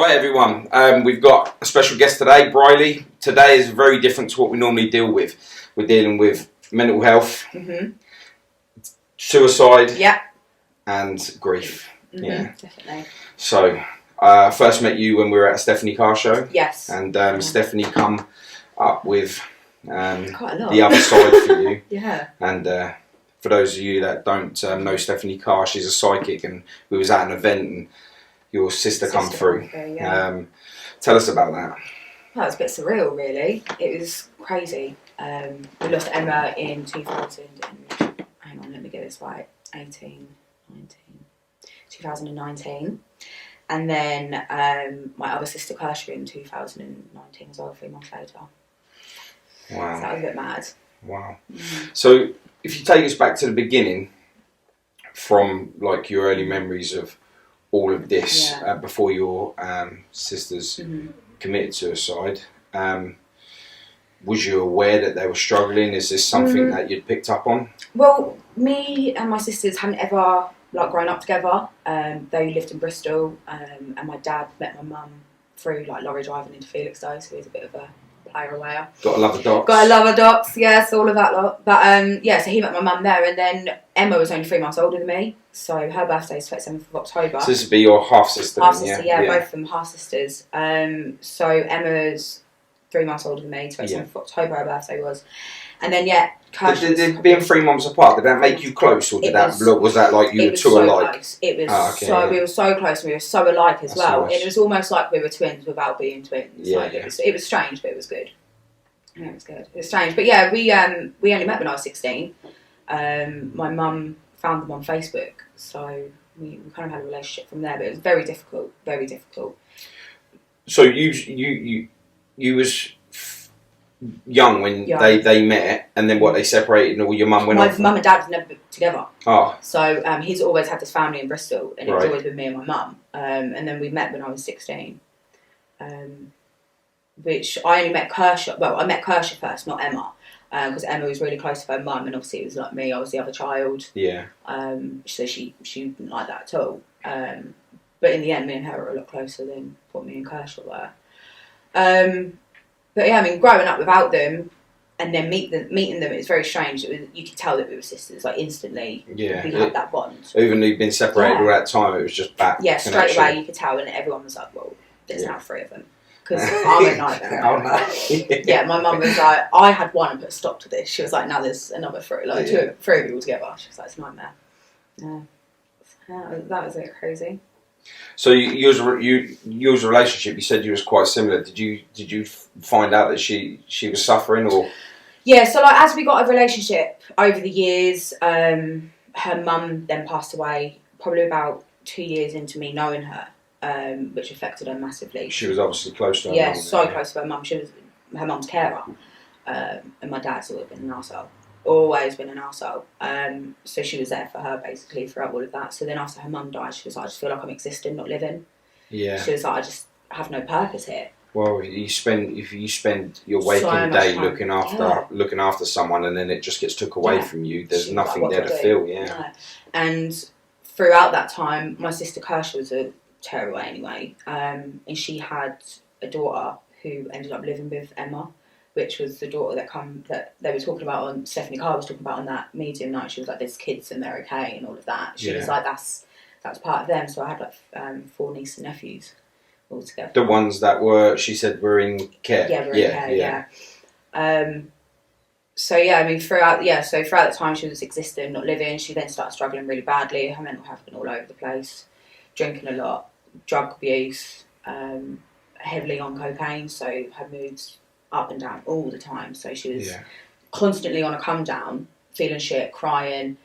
Right, everyone, we've got a special guest today, Briley. Today is very different to what we normally deal with. We're dealing with mental health, suicide, and grief. Definitely. So, I first met you when we were at a Stephanie Carr show. Yes. And Stephanie come up with quite a lot. the other side for you. Yeah. And for those of you that don't know Stephanie Carr, she's a psychic, and we was at an event and your sister come through. Tell us about that. Well, it was a bit surreal, really. It was crazy. We lost Emma in 2000 and, hang on, let me get this right, 2019. And then my other sister Kirsty in 2019 as well, 3 months later. Wow. So that was a bit mad. Wow. So if you take us back to the beginning, from like your early memories of all of this, before your sisters committed suicide, was you aware that they were struggling? Is this something that you'd picked up on? Well, me and my sisters hadn't ever grown up together. They lived in Bristol, and my dad met my mum through lorry driving into Felixstowe, so he's a bit of a player away. Gotta love the docs. Gotta love the docs, yes, all of that lot. But so he met my mum there, and then Emma was only 3 months older than me, so her birthday is 27th of October. So this would be your half-sister? Half-sister, both of them half-sisters. So Emma's 3 months older than me, 27th of October her birthday was. And then, Did being 3 months apart, did that make you close, or was that like you were two alike? Close. It was we were so close, and we were so alike as well. Nice. It was almost like we were twins without being twins. It was strange, but it was good. Yeah, it was good. It was strange, but yeah, we only met when I was 16. My mum found them on Facebook, so we kind of had a relationship from there. But it was very difficult, very difficult. So you was young when they met, and then they separated, and all your mum went off? My mum and dad was never together. Oh. So he's always had this family in Bristol, and it's always been me and my mum. And then we met when I was 16. Which I only met Kershaw. Well, I met Kershaw first, not Emma, because Emma was really close to her mum, and obviously it was like me. I was the other child. Yeah. So she didn't like that at all. But in the end, me and her were a lot closer than what me and Kershaw were. But yeah, I mean, growing up without them, and then meeting them, it was very strange. You could tell that we were sisters, like instantly. Yeah. We had that bond. Even though you'd been separated all that time, it was just back. Yeah, straight away you could tell, and everyone was like, "Well, there's now 3 of them." Because I'm a nightmare. Oh no. Yeah, my mum was like, I had one and put a stop to this. She was like, now there's another 3, like 3 of you all together. She was like, it's a nightmare. Yeah, that was a bit crazy. So your relationship, you said you was quite similar. Did you find out that she was suffering, or? Yeah, so as we got a relationship over the years, her mum then passed away probably about 2 years into me knowing her, which affected her massively. She was obviously close to her mum. Yeah, so close to her mum. She was her mum's carer, and my dad's always been an arsehole. Always been an arsehole. So she was there for her basically throughout all of that. So then after her mum died, she was like, I just feel like I'm existing, not living. Yeah. She was like, I just have no purpose here. Well, if you spend your waking day looking after someone, and then it just gets took away from you, there's nothing there to feel. Yeah. And throughout that time, my sister Kirsty was a tearaway anyway, and she had a daughter who ended up living with Emma, which was the daughter that they were talking about on, Stephanie Carr was talking about on that medium night. She was like, there's kids and they're okay and all of that. She was like, that's part of them. So I had like 4 nieces and nephews all together. The ones that she said were in care. Yeah, were in care, yeah. So yeah, I mean throughout the time she was existing, not living, she then started struggling really badly. Her mental health been all over the place, drinking a lot, drug abuse, heavily on cocaine, so her moods up and down all the time. So she was constantly on a come down, feeling shit, crying,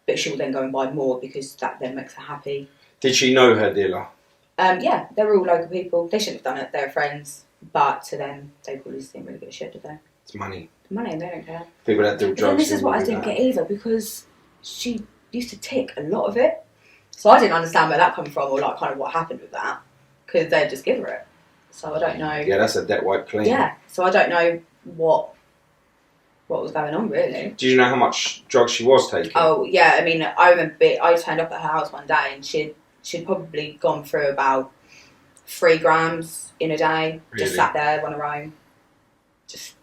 but she would then go and buy more because that then makes her happy. Did she know her dealer? Yeah, they were all local people. They shouldn't have done it. They were friends, but to them, they probably just didn't really give a shit, did they? It's money. Money, and they don't care. People that do drugs. And this is what I didn't get either, because she used to tick a lot of it. So I didn't understand where that came from, or like kind of what happened with that, because they'd just give her it. So I don't know. Yeah, that's a debt wipe clean. Yeah, so I don't know what was going on really. Do you know how much drugs she was taking? Oh yeah, I mean, I remember I turned up at her house one day and she'd probably gone through about 3 grams in a day, Really? just sat there on her own.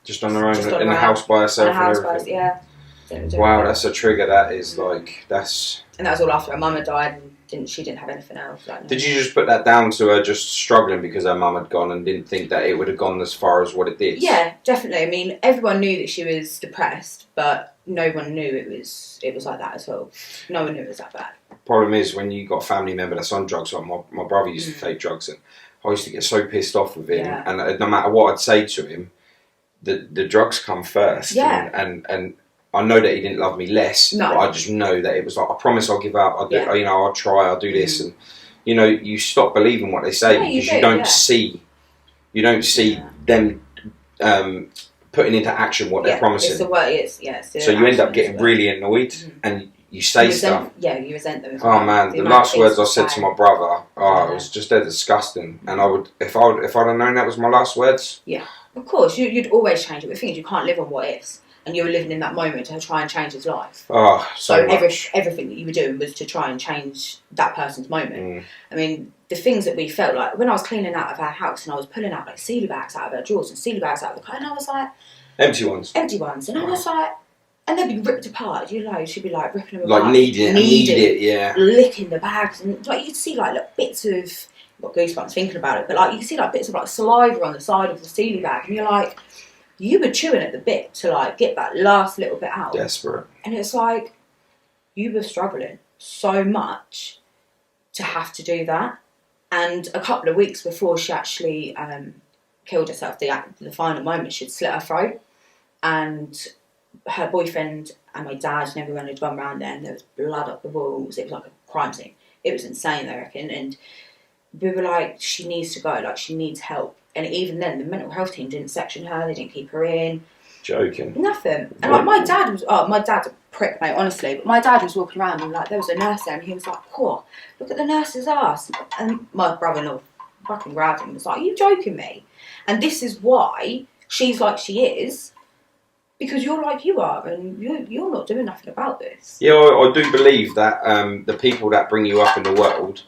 Just on her own, just on in her the own. house by herself In a house and everything? yeah. Wow, that's a trigger. That is like, that's... And that was all after her mum had died, and she didn't have anything else. Like, no. Did you just put that down to her just struggling because her mum had gone and didn't think that it would have gone as far as what it did? Yeah, definitely. I mean, everyone knew that she was depressed, but no one knew it was like that at all. No one knew it was that bad. Problem is, when you got a family member that's on drugs, like my brother used to take drugs, and I used to get so pissed off with him, and no matter what I'd say to him, the drugs come first. Yeah. And I know that he didn't love me less, but I just know that it was like, I promise I'll give up, I'll do, I'll try, I'll do this, and you stop believing what they say because you don't see them putting into action what they're promising. It's the way so you end up getting really annoyed, and you say stuff. Yeah, you resent them. Oh man, the last words I said to my brother, it was just disgusting. And I would, if I'd have known that was my last words. Yeah, of course, you'd always change it. The thing is, you can't live on what ifs. And you were living in that moment to try and change his life. Oh, so everything that you were doing was to try and change that person's moment. I mean, the things that we felt like, when I was cleaning out of our house and I was pulling out like sealy bags out of her drawers and sealy bags out of the car, and I was like... Empty ones. And I was like... And they'd be ripped apart, she'd be like ripping them apart. Like need it, yeah. Licking the bags, and like you'd see like bits of... I've got goosebumps thinking about it, but like you see like bits of like saliva on the side of the sealy bag, and you're like... You were chewing at the bit to like get that last little bit out. Desperate. And it's like, you were struggling so much to have to do that. And a couple of weeks before she actually killed herself, the final moment, she'd slit her throat. And her boyfriend and my dad and everyone had gone round there, and there was blood up the walls. It was like a crime scene. It was insane, I reckon. And we were like, she needs to go, like she needs help. And even then, the mental health team didn't section her. They didn't keep her in. Joking. Nothing. And like my dad's a prick, mate, honestly. But my dad was walking around and like there was a nurse there, and he was like, "Poor, look at the nurse's ass." And my brother-in-law fucking grabbed him and was like, "Are you joking me?" And this is why she's like she is, because you're like you are, and you're not doing nothing about this. Yeah, I do believe that the people that bring you up in the world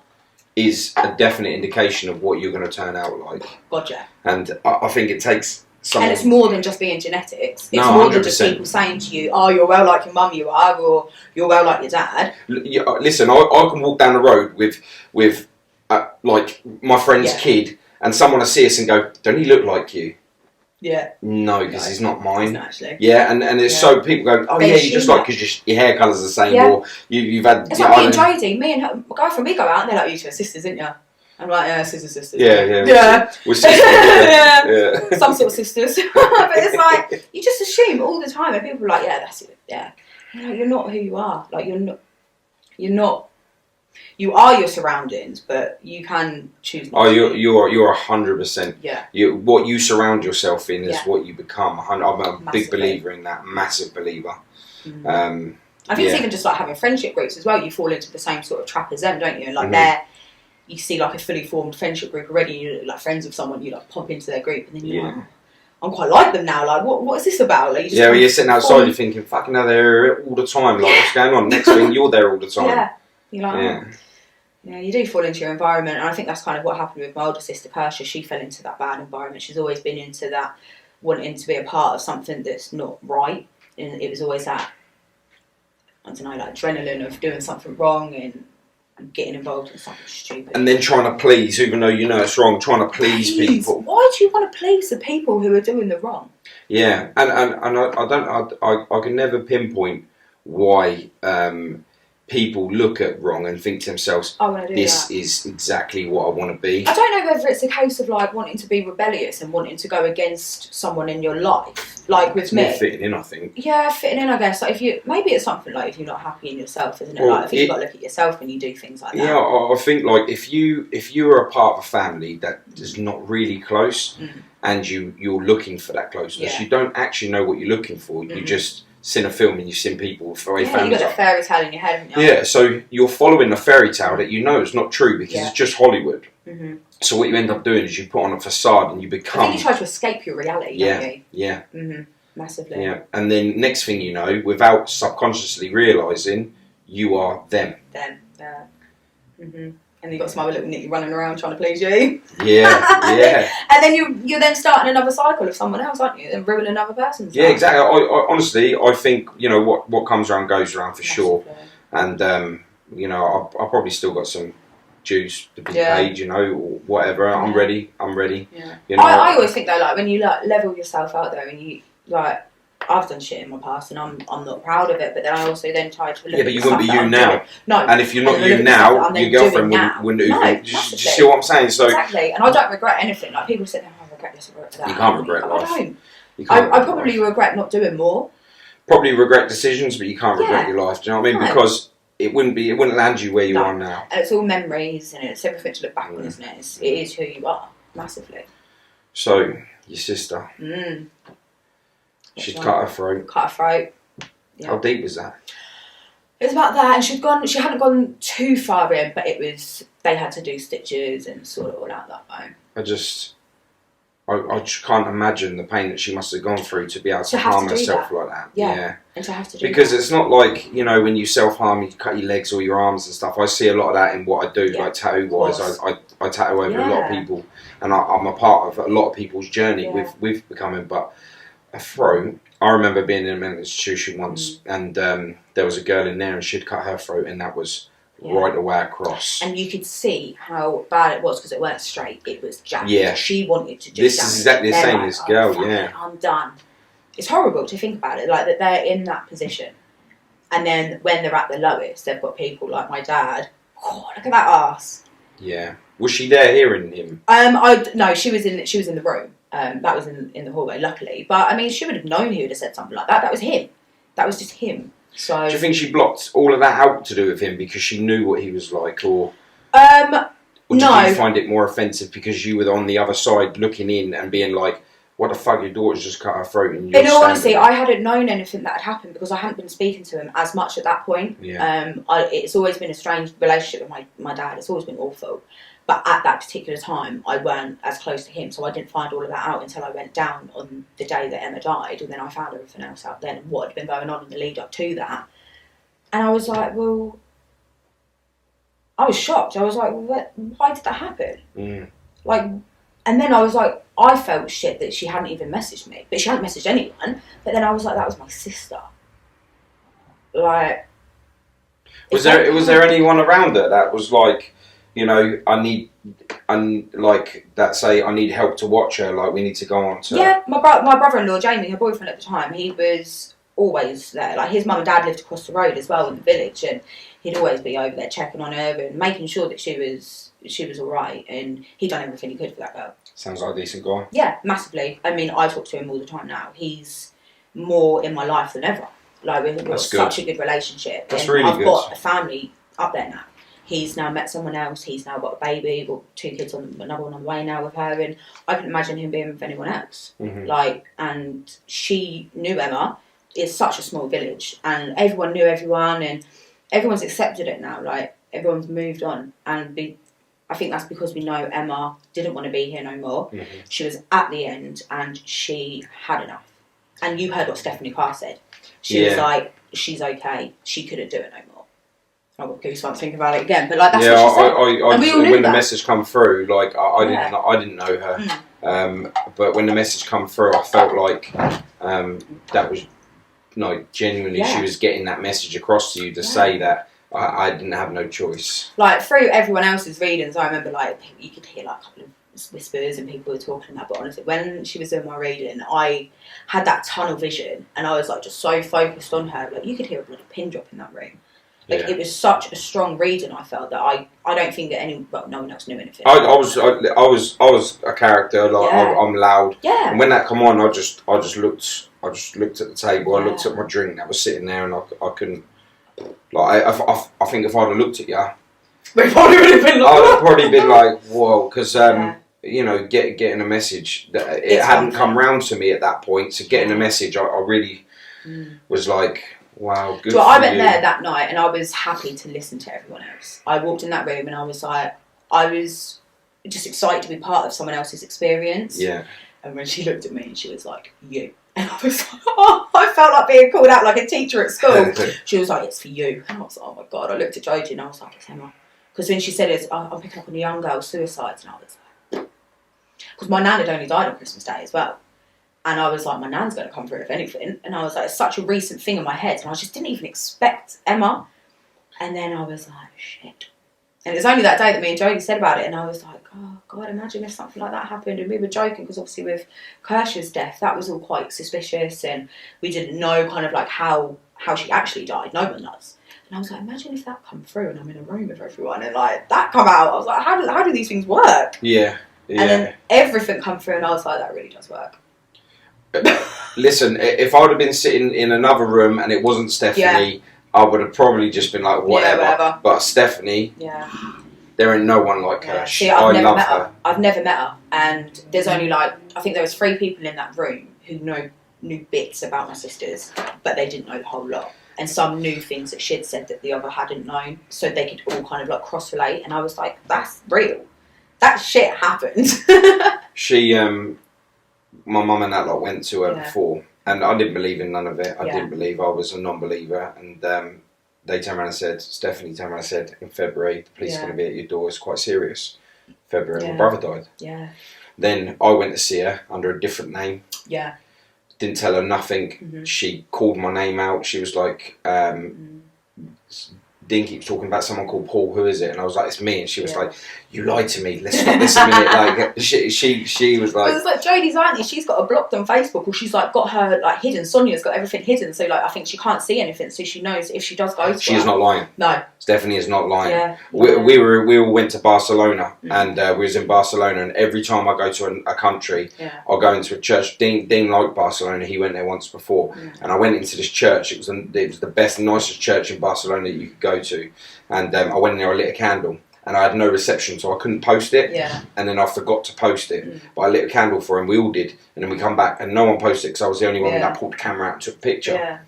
is a definite indication of what you're going to turn out like. Gotcha. And I think it takes someone... And it's more than just being genetics. It's more than just people saying to you, "Oh, you're well like your mum you are," or "You're well like your dad." Listen, I can walk down the road with like my friend's kid, and someone will see us and go, "Don't he look like you?" Yeah. No, because he's not mine. He's not actually. Yeah, and it's so people go, "Oh yeah, you just like because your hair colour's the same," or you've had. It's like me and Jodie. Me and her, my girlfriend, we go out and they're like, "You two are sisters, aren't you?" I'm like, "Yeah, sisters." Yeah. We're sisters. Yeah. Some sort of sisters. But it's like you just assume all the time, and people are like, "Yeah, that's it." Yeah. You're not who you are. Like you're not. You are your surroundings, but you can choose. Oh, you're 100%. Yeah. What you surround yourself in is what you become. I'm a big believer in that. Massive believer. I think it's even just like having friendship groups as well. You fall into the same sort of trap as them, don't you? And like you see like a fully formed friendship group already. You're like friends with someone. You like pop into their group, and then you're like, I'm quite like them now. Like, what is this about? Like, when you're sitting outside, you're thinking, "Fucking hell, they're all the time. Like, what's going on?" Next thing, you're there all the time. Yeah. You're like, yeah, you do fall into your environment, and I think that's kind of what happened with my older sister, Kirsha. She fell into that bad environment. She's always been into that, wanting to be a part of something that's not right, and it was always that, I don't know, like adrenaline of doing something wrong and getting involved in something stupid. And then trying to please, even though you know it's wrong, trying to please people. Why do you want to please the people who are doing the wrong? Yeah, and I can never pinpoint why people look at wrong and think to themselves, this is exactly what I want to be. I don't know whether it's a case of like wanting to be rebellious and wanting to go against someone in your life, like with me. More fitting in, I think. Yeah, fitting in, I guess. Like maybe it's something like if you're not happy in yourself, isn't it? Like I think you've got to look at yourself when you do things like that. Yeah, I think like if you are a part of a family that is not really close, and you're looking for that closeness, you don't actually know what you're looking for. You just seen a film and you've seen people for families. You've got a fairy tale in your head, haven't you? Yeah, so you're following a fairy tale that you know is not true because it's just Hollywood. So what you end up doing is you put on a facade and you become... I think you try to escape your reality, don't you? Yeah. Massively. Yeah, and then next thing you know, without subconsciously realising, you are them. Mm-hmm. And you got some other little nitty running around trying to please you. Yeah. And then you're then starting another cycle of someone else, aren't you? And ruining another person's life. Yeah, exactly. I honestly, I think, you know, what comes around goes around for sure. And, you know, I've probably still got some dues to be paid, you know, or whatever. Yeah. I'm ready. Yeah. You know, I always think, though, like, when you, like, level yourself out there and you, like, I've done shit in my past and I'm not proud of it, but then I also then try to look at but you wouldn't be you now. No. And if you're not you now, your girlfriend wouldn't even. Do you see what I'm saying? So exactly. And I don't regret anything. Like, people say, I regret this, I regret that. You can't regret life. I don't. I probably regret not doing more. Probably regret decisions, but you can't regret your life. Do you know what I mean? Because it wouldn't land you where you are now. And it's all memories and it's everything to look back on, isn't it? It is who you are, massively. So, your sister. She'd cut her throat. Yeah. How deep was that? It was about that, and she hadn't gone too far in, but they had to do stitches and sort it all out that way. I just can't imagine the pain that she must have gone through to be able to harm herself like that. Yeah. And to have to do because it's not like, you know, when you self-harm, you cut your legs or your arms and stuff. I see a lot of that in what I do, like tattoo-wise. I tattoo over a lot of people, and I'm a part of a lot of people's journey with becoming, but a throat. I remember being in a mental institution once, and there was a girl in there, and she'd cut her throat, and that was right the way across. And you could see how bad it was because it weren't straight; it was jagged. Yeah, she wanted to do. This is exactly the same. This girl, I'm done. It's horrible to think about it, like that they're in that position, and then when they're at the lowest, they've got people like my dad. Oh, look at that ass. Yeah, was she there hearing him? No, she was in the room. That was in the hallway, luckily. But I mean, she would have known he would have said something like that. That was him. That was just him. So do you think she blocked all of that out to do with him because she knew what he was like, or or did you find it more offensive because you were on the other side looking in and being like, "What the fuck? Your daughter's just cut her throat." And in all honesty, I hadn't known anything that had happened because I hadn't been speaking to him as much at that point. Yeah. It's always been a strange relationship with my dad. It's always been awful. But at that particular time, I weren't as close to him, so I didn't find all of that out until I went down on the day that Emma died, and then I found everything else out then and what had been going on in the lead up to that. And I was like, well, I was shocked. I was like, well, why did that happen? Like, and then I was like, I felt shit that she hadn't even messaged me, but she hadn't messaged anyone. But then I was like, that was my sister. Like, was there anyone around her that was like, you know, I need help to watch her, like we need to go on to... Yeah, my brother-in-law, Jamie, her boyfriend at the time, he was always there. Like, his mum and dad lived across the road as well in the village, and he'd always be over there checking on her and making sure that she was all right, and he'd done everything he could for that girl. Sounds like a decent guy. Yeah, massively. I mean, I talk to him all the time now. He's more in my life than ever. Like, we've got such a good relationship. That's really good. I've got a family up there now. He's now met someone else. He's now got a baby. Got 2 kids another one on the way now with her, and I couldn't imagine him being with anyone else. Like, and she knew Emma. It's such a small village, and everyone knew everyone, and everyone's accepted it now. Like, everyone's moved on, and I think that's because we know Emma didn't want to be here no more. She was at the end, and she had enough. And you heard what Stephanie Carr said. She was like, "She's okay. She couldn't do it no more." I've got goosebumps thinking about it again, but like that's what she said. And we all knew when the message come through, like I didn't know her, but when the message come through, I felt like that was genuinely she was getting that message across to you to say that I didn't have no choice. Like through everyone else's readings, I remember like you could hear like a couple of whispers and people were talking about, but honestly, when she was doing my reading, I had that tunnel vision, and I was like just so focused on her, like you could hear a bloody pin drop in that room. Like it was such a strong reading. I felt that I don't think that no one else knew anything. I was a character. Like I'm loud. Yeah. And when that come on, I just looked at the table. I looked at my drink that was sitting there, and I couldn't. Like I think if I'd have looked at you, it probably would have been. I'd have probably been like, whoa, because you know, getting a message that it hadn't come round to me at that point. So getting a message, I really was like. Wow, good. So I went there that night and I was happy to listen to everyone else. I walked in that room and I was just excited to be part of someone else's experience. Yeah. And when she looked at me, she was like, "You." And I was like, oh, I felt like being called out like a teacher at school. She was like, "It's for you." And I was like, oh my God. I looked at Joji and I was like, "It's Emma." Because when she said it, I'm picking up on the young girl suicides, and I was like, because my nan had only died on Christmas Day as well. And I was like, my nan's going to come through if anything. And I was like, it's such a recent thing in my head. And I just didn't even expect Emma. And then I was like, shit. And it was only that day that me and Jodie said about it. And I was like, oh, God, imagine if something like that happened. And we were joking because obviously with Kirsch's death, that was all quite suspicious. And we didn't know kind of like how she actually died. No one does. And I was like, imagine if that come through and I'm in a room with everyone. And like that come out. I was like, how do these things work? Yeah. And then everything come through. And I was like, that really does work. Listen, if I would have been sitting in another room and it wasn't Stephanie, I would have probably just been like, whatever. Yeah, whatever. But Stephanie, there ain't no one like her. See, I love her. I've never met her. And there's only like, I think there was 3 people in that room who knew bits about my sisters, but they didn't know the whole lot. And some knew things that she'd said that the other hadn't known, so they could all kind of like cross-relate. And I was like, that's real. That shit happened. My mum and that lot went to her before, and I didn't believe in none of it. I didn't believe. I was a non-believer, and they turned around and said, Stephanie turned around and said, in February, the police are going to be at your door. It's quite serious. February, my brother died. Yeah. Then I went to see her under a different name. Yeah. Didn't tell her nothing. Mm-hmm. She called my name out. She was like, Dean keeps talking about someone called Paul, who is it? And I was like, it's me. And she was like, you lied to me. Let's stop this a minute. Like, she was like... It was like Jodie's auntie, she's got her blocked on Facebook, or she's like got her like hidden. Sonia's got everything hidden. So like, I think she can't see anything. So she knows if she does go to She is not lying. No. Stephanie is not lying. Yeah. We all went to Barcelona, and we was in Barcelona, and every time I go to a country, I'll go into a church. Dean liked Barcelona. He went there once before, and I went into this church. It was the best, nicest church in Barcelona that you could go to, and I went in there. I lit a candle, and I had no reception, so I couldn't post it. Yeah. And then I forgot to post it, but I lit a candle for him. We all did, and then we come back, and no one posted because I was the only one that pulled the camera out and took a picture. Yeah.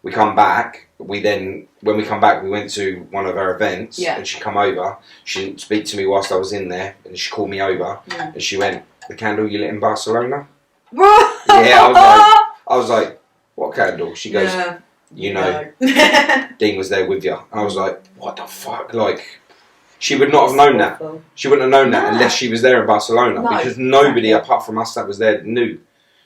We come back. When we come back, we went to one of her events, and she come over. She didn't speak to me whilst I was in there, and she called me over, and she went, "The candle you lit in Barcelona?" I was like, "What candle?" She goes, "You know, Dean was there with you." And I was like, "What the fuck?" Like, she would not have known that. She wouldn't have known that unless she was there in Barcelona, because nobody apart from us that was there knew.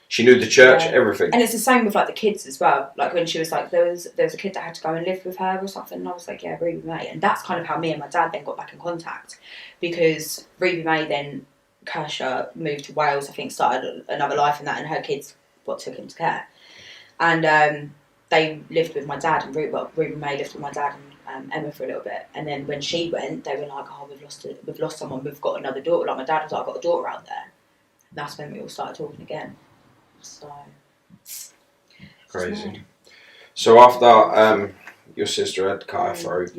She knew the church, everything. And it's the same with like the kids as well. Like when she was like, there was a kid that had to go and live with her or something, and I was like, yeah, Ruby May. And that's kind of how me and my dad then got back in contact, because Ruby May then, Kershaw moved to Wales, I think, started another life in that, and her kids took him to care. And they lived with my dad, and Ruby May lived with my dad and Emma for a little bit. And then when she went, they were like, oh, we've lost someone, we've got another daughter. Like my dad was like, I've got a daughter out there. And that's when we all started talking again. So crazy. So after your sister had cut her throat,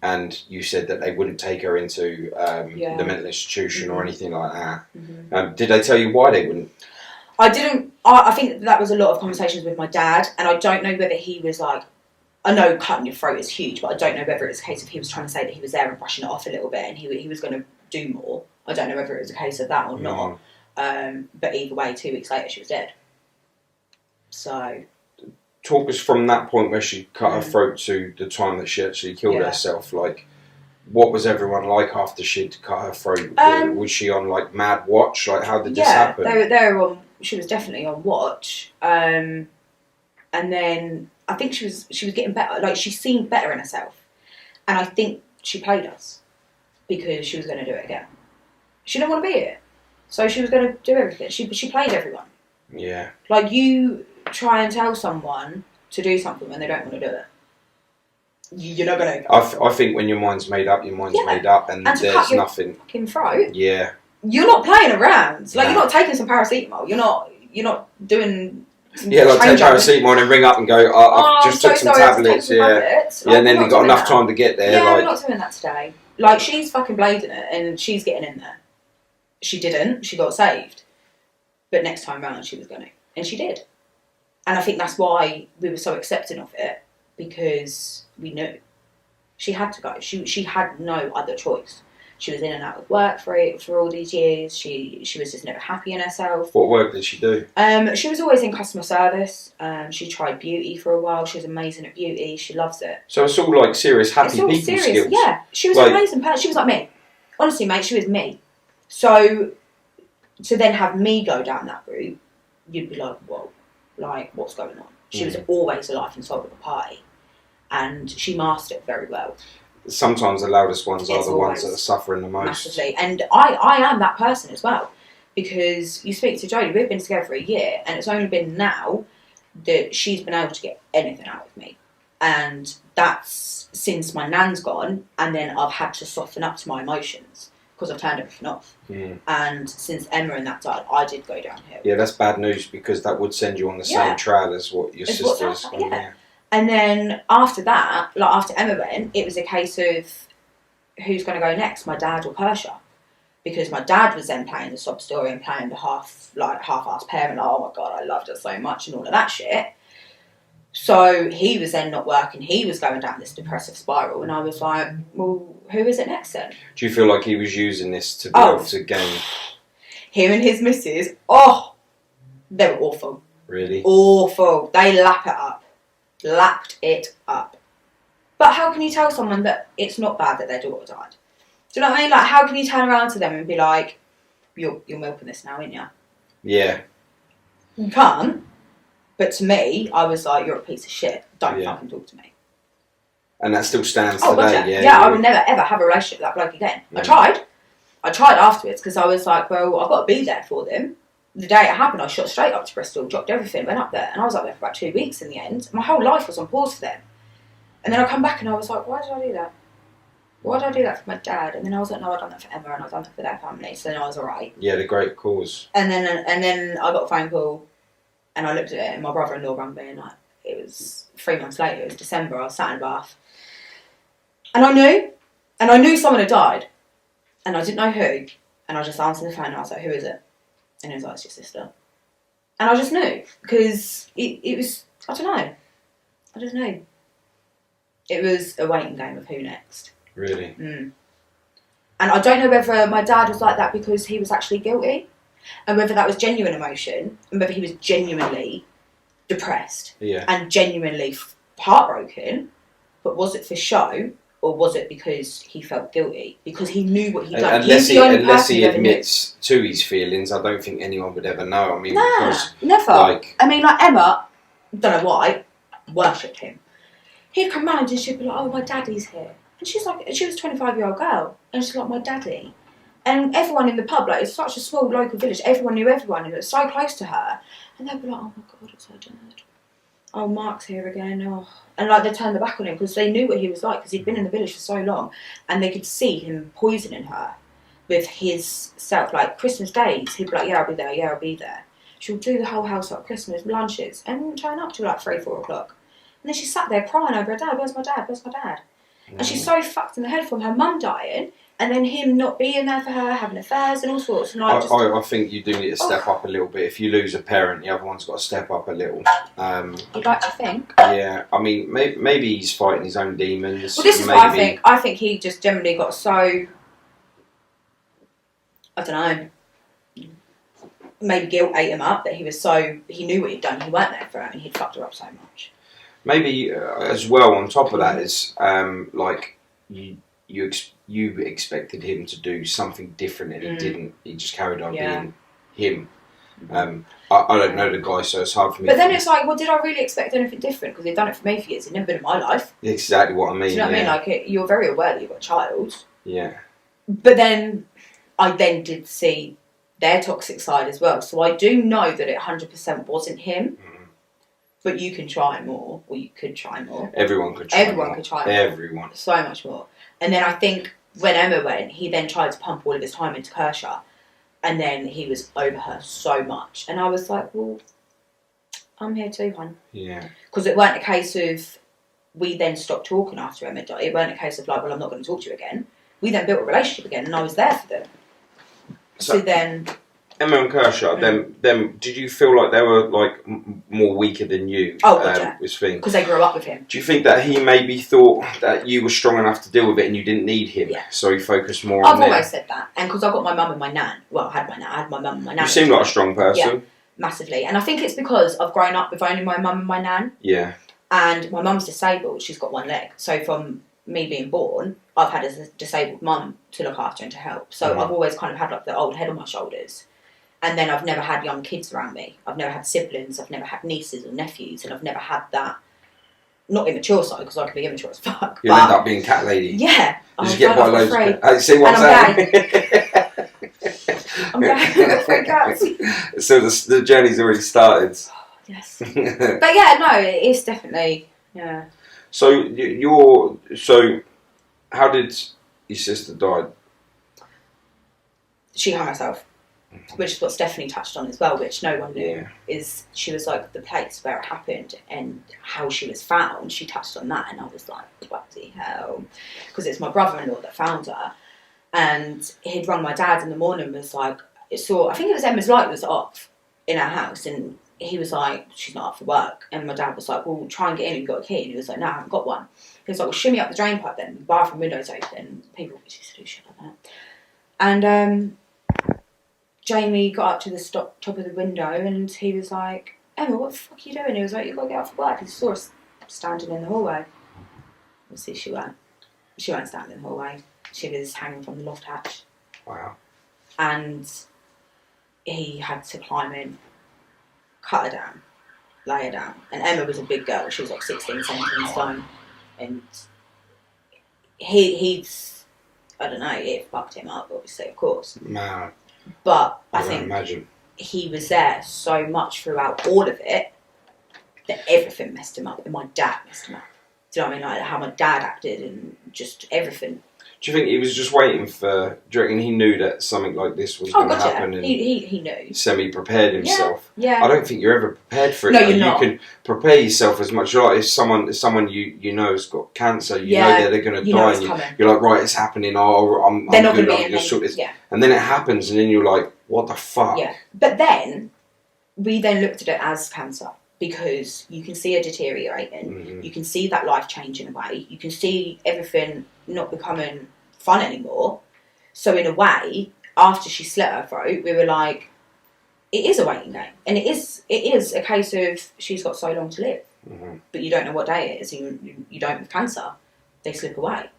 and you said that they wouldn't take her into the mental institution or anything like that. Did they tell you why they wouldn't? I didn't. I think that was a lot of conversations with my dad, and I don't know whether he was like, I know cutting your throat is huge, but I don't know whether it was a case of he was trying to say that he was there and brushing it off a little bit, and he was going to do more. I don't know whether it was a case of that or not. But either way, 2 weeks later, she was dead. So, talk us from that point where she cut her throat to the time that she actually killed herself. Like, what was everyone like after she'd cut her throat? Was she on like mad watch? Like, how did this happen? they were on. She was definitely on watch. And then I think she was getting better. Like, she seemed better in herself, and I think she played us because she was going to do it again. She didn't want to be it. So she was going to do everything. She played everyone. Yeah. Like, you try and tell someone to do something when they don't want to do it. You're not going to... I think when your mind's made up, your mind's made up, and there's cut your nothing... fucking throat. Yeah. You're not playing around. Like, you're not taking some paracetamol. You're not doing... Yeah, like take paracetamol and ring up and go, I've just took some tablets. Tablets. Like, and then you've got enough time to get there. Yeah, we're not doing that today. Like, she's fucking blading it, and she's getting in there. She didn't. She got saved. But next time round, she was going to. And she did. And I think that's why we were so accepting of it, because we knew. She had to go. She had no other choice. She was in and out of work for all these years. She was just never happy in herself. What work did she do? She was always in customer service. She tried beauty for a while. She was amazing at beauty. She loves it. So it's all like serious happy people skills. Yeah, she was an amazing person. She was like me. Honestly, mate, she was me. So to then have me go down that route, you'd be like, whoa, like, what's going on? She was always the life and soul of the party. And she mastered it very well. Sometimes the loudest ones are the ones that are suffering the most. Massively. And I am that person as well. Because you speak to Jodie, we've been together for a year, and it's only been now that she's been able to get anything out of me. And that's since my nan's gone, and then I've had to soften up to my emotions because I've turned everything off. And since Emma and that died, I did go downhill. Yeah, that's bad news, because that would send you on the same trail as what your sister's. And then after that, like after Emma went, it was a case of who's going to go next, my dad or Persia? Because my dad was then playing the sob story and playing the half-assed parent, like, oh my God, I loved her so much and all of that shit. So he was then not working, he was going down this depressive spiral, and I was like, well, who is it next then? Do you feel like he was using this to be able to gain? Him and his missus, they were awful. Really? Awful. They lapped it up. But how can you tell someone that it's not bad that their daughter died? Do you know what I mean? Like, how can you turn around to them and be like, you're milking this now, aren't you? Yeah. You can't. But to me, I was like, you're a piece of shit. Don't fucking talk to me. And that still stands today, yeah. I would never, ever have a relationship with that bloke again. I tried afterwards, because I was like, well, I've got to be there for them. The day it happened, I shot straight up to Bristol, dropped everything, went up there, and I was up there for about 2 weeks in the end. My whole life was on pause for them. And then I come back and I was like, why did I do that? Why did I do that for my dad? And then I was like, no, I've done that for Emma and I've done that for their family. So then I was alright. Yeah, the great cause. And then I got a phone call and I looked at it and my brother-in-law rang me, and it was 3 months later, it was December, I was sat in Bath. And I knew someone had died. And I didn't know who. And I just answered the phone and I was like, who is it? And he was like, it's your sister. And I just knew, because it was, I don't know. I just knew. It was a waiting game of who next. Really? And I don't know whether my dad was like that because he was actually guilty, and whether that was genuine emotion, and whether he was genuinely depressed and genuinely heartbroken, but was it for show, or was it because he felt guilty? Because he knew what he'd done. Unless he admits to his feelings, I don't think anyone would ever know. I mean, never. I mean, like Emma, don't know why, worshipped him. He'd come round and she'd be like, oh, my daddy's here. And she's like, she was a 25-year-old girl, and she's like, my daddy. And everyone in the pub, like, it's such a small local village, everyone knew everyone, and it was so close to her. And they'd be like, oh my God, it's her dad. Oh, Mark's here again. Oh. And like, they'd turn their back on him because they knew what he was like, because he'd been in the village for so long, and they could see him poisoning her with his self. Like, Christmas days, he'd be like, yeah, I'll be there, yeah, I'll be there. She'll do the whole house up, Christmas, lunches, and wouldn't turn up till like 3, 4 o'clock. And then she sat there crying over her dad. Where's my dad? Where's my dad? And she's so fucked in the head from her mum dying, and then him not being there for her, having affairs and all sorts. And I think you do need to step up a little bit. If you lose a parent, the other one's got to step up a little. You'd like to think. Yeah, I mean, maybe he's fighting his own demons. Well, this is what I think. I think he just generally got so, I don't know, maybe guilt ate him up, that he knew what he'd done. He weren't there for her, and he'd fucked her up so much. Maybe as well, on top of that, is like you expected him to do something different, and he didn't. He just carried on being him. I don't know the guy, so it's hard for me. But then it's like, well, did I really expect anything different? Because he'd done it for me for years. He'd never been in my life. Exactly what I mean. Do you know what I mean? Like, you're very aware that you've got a child. Yeah. But then I then did see their toxic side as well. So I do know that it 100% wasn't him. But you can try more, or you could try more. Everyone could try more. Everyone. So much more. And then I think when Emma went, he then tried to pump all of his time into Kershaw. And then he was over her so much. And I was like, well, I'm here too, hon. Yeah. Because it weren't a case of we then stopped talking after Emma died. It weren't a case of like, well, I'm not going to talk to you again. We then built a relationship again, and I was there for them. So then Emma and Kershaw, them. Did you feel like they were like more weaker than you? Oh, God, yeah. Because they grew up with him. Do you think that he maybe thought that you were strong enough to deal with it and you didn't need him? Yeah. So he focused more on I've always said that, and because I've got my mum and my nan. Well, I had my mum and my nan. You seem like a strong person. Yeah, massively, and I think it's because I've grown up with only my mum and my nan. Yeah. And my mum's disabled. She's got one leg. So from me being born, I've had a disabled mum to look after and to help. So I've always kind of had like the old head on my shoulders. And then I've never had young kids around me. I've never had siblings. I've never had nieces or nephews. And I've never had that, not immature side, because I could be immature as fuck. You'll end up being cat lady. Yeah. You just get by loads of cats. See what I'm saying? I'm going for cats. So the journey's already started. Yes. But yeah, no, it is definitely, yeah. So how did your sister die? She hung herself, which is what Stephanie touched on as well, which no one knew. Yeah. She was like the place where it happened and how she was found. She touched on that, and I was like, bloody hell, because it's my brother-in-law that found her, and he'd rung my dad in the morning and was like, I think it was Emma's light was off in our house, and he was like, she's not up for work. And my dad was like, well, try and get in, you've got a key. And he was like, no, I haven't got one. He was like, well, shimmy up the drain pipe then. The bathroom window's open. People used to do shit like that. And Jamie got up to the top of the window and he was like, Emma, what the fuck are you doing? He was like, you've got to get up for work. He saw us standing in the hallway. Obviously, she weren't standing in the hallway. She was hanging from the loft hatch. Wow. And he had to climb in, cut her down, lay her down. And Emma was a big girl. She was like 16, 17 stone. And he's, I don't know, it fucked him up, obviously, of course. Man. But I think imagine. He was there so much throughout all of it that everything messed him up. And my dad messed him up. Do you know what I mean? Like how my dad acted and just everything. Do you think he was just waiting for... Do you reckon he knew that something like this was going to happen? Yeah. And he knew. Semi-prepared himself? Yeah. I don't think you're ever prepared for it. No, you're not. You can prepare yourself as much. Like if someone you know has got cancer, you know they're going to die. And you're like, right, it's happening. I'm they're not going to to sort this. Yeah. And then it happens and then you're like, what the fuck? Yeah. But then, we then looked at it as cancer. Because you can see her deteriorating. Mm-hmm. You can see that life changing away. You can see everything not becoming fun anymore. So in a way, after she slit her throat, we were like, it is a waiting game. And it is a case of she's got so long to live. Mm-hmm. But you don't know what day it is. You don't with cancer. They slip away.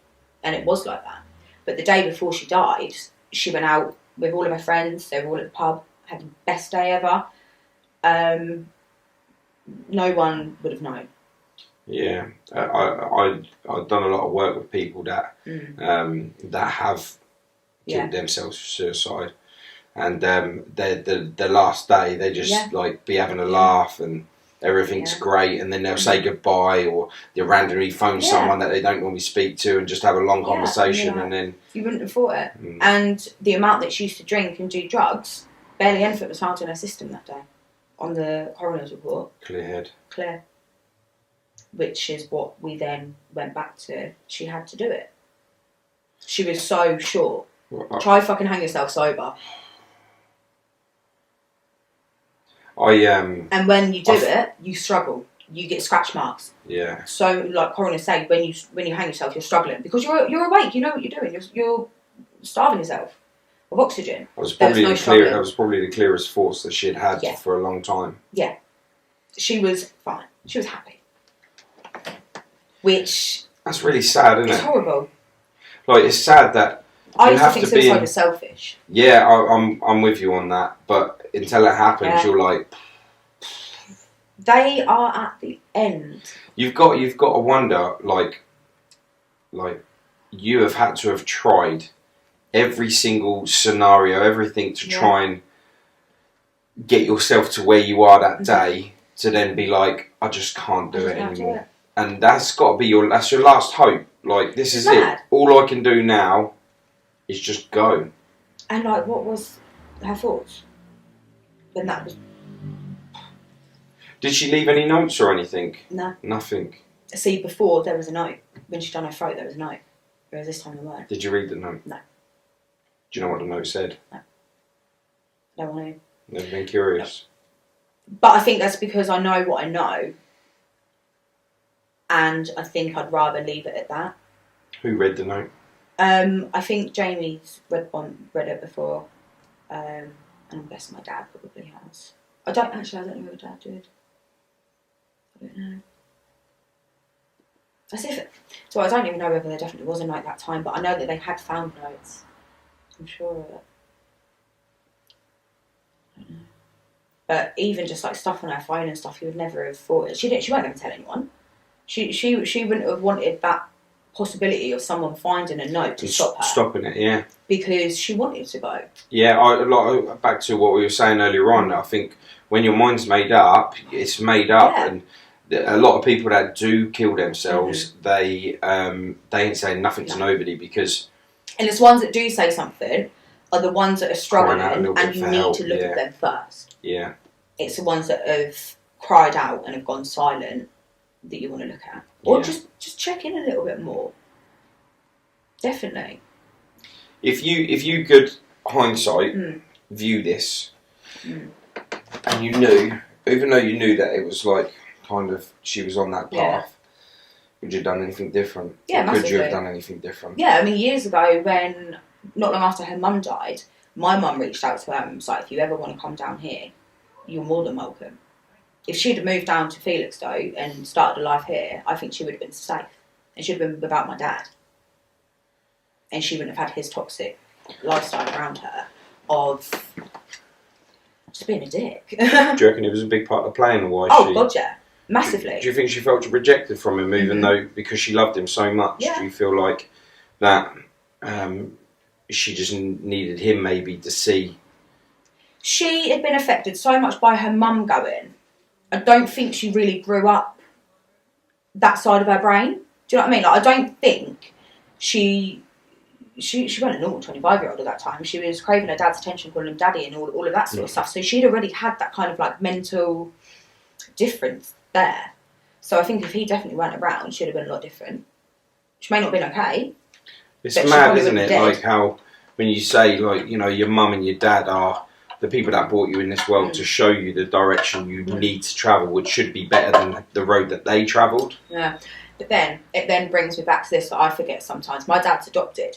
And it was like that. But the day before she died, she went out with all of her friends. They were all at the pub. Had the best day ever. No one would have known. Yeah, I've done a lot of work with people that that have killed themselves for suicide, and the last day they just like be having a laugh and everything's great, and then they'll say goodbye or they randomly phone someone that they don't normally speak to and just have a long conversation, and then you wouldn't have thought it. And the amount that she used to drink and do drugs, barely anything was found in her system that day. On the coroner's report. Clear. Which is what we then went back to. She had to do it. She was so short. Try fucking hang yourself sober. And when you do it, you struggle. You get scratch marks. Yeah. So, like coroners say, when you hang yourself, you're struggling because you're awake. You know what you're doing. You're starving yourself of oxygen. That was probably the clearest thoughts that she'd had for a long time. Yeah. She was fine. She was happy. Which... That's really sad, isn't it? It's horrible. Like, it's sad that I used to think suicide was selfish. Yeah, I'm with you on that. But until it happens, you're like... They are at the end. You've got to wonder, like you have had to have tried every single scenario, everything to try and get yourself to where you are that day, to then be like, I just can't do it anymore. And that's got to be your last hope. Like, this is it. All I can do now is just go. And like, what was her thoughts when that was? Did she leave any notes or anything? No. Nothing. See, before there was a note. When she done her throat, there was a note. Whereas this time there weren't. Did you read the note? No. Do you know what the note said? No. Don't want to. Never been curious. But I think that's because I know what I know, and I think I'd rather leave it at that. Who read the note? I think Jamie's read it before, and I'm guessing my dad probably has. I don't know what Dad did. I don't know. So I don't even know whether there definitely was a note that time, but I know that they had found notes. I'm sure of it. I don't know. But even just like stuff on her phone and stuff, you would never have thought it. She won't ever tell anyone. She wouldn't have wanted that possibility of someone finding a note to stop her. Stopping it, yeah. Because she wanted to go. Yeah, back to what we were saying earlier on, I think when your mind's made up, it's made up. Yeah. And a lot of people that do kill themselves, they ain't saying nothing to nobody because... And it's ones that do say something are the ones that are struggling and you need to look at them first. Yeah. It's the ones that have cried out and have gone silent that you want to look at. Or just check in a little bit more. Definitely. If you could hindsight view this and you knew, even though you knew that it was like kind of she was on that path, would you have done anything different? Yeah, massively. Could you have done anything different? Yeah, I mean years ago when, not long after her mum died, my mum reached out to her and was like, if you ever want to come down here, you're more than welcome. If she'd have moved down to Felixstowe and started a life here, I think she would have been safe. And she'd have been without my dad. And she wouldn't have had his toxic lifestyle around her of just being a dick. Do you reckon it was a big part of the plan or why Oh, God, yeah. Massively. Do you think she felt rejected from him even though, because she loved him so much, do you feel like that she just needed him maybe to see? She had been affected so much by her mum going. I don't think she really grew up that side of her brain. Do you know what I mean? Like, I don't think she wasn't a normal 25-year-old at that time. She was craving her dad's attention, calling him daddy and all of that sort of stuff. So she'd already had that kind of like mental difference there. So I think if he definitely weren't around, she'd have been a lot different. She may not have been okay. It's mad, isn't it? Like how when you say like, you know, your mum and your dad are the people that brought you in this world to show you the direction you need to travel, which should be better than the road that they travelled. Yeah. But then, it then brings me back to this that I forget sometimes. My dad's adopted.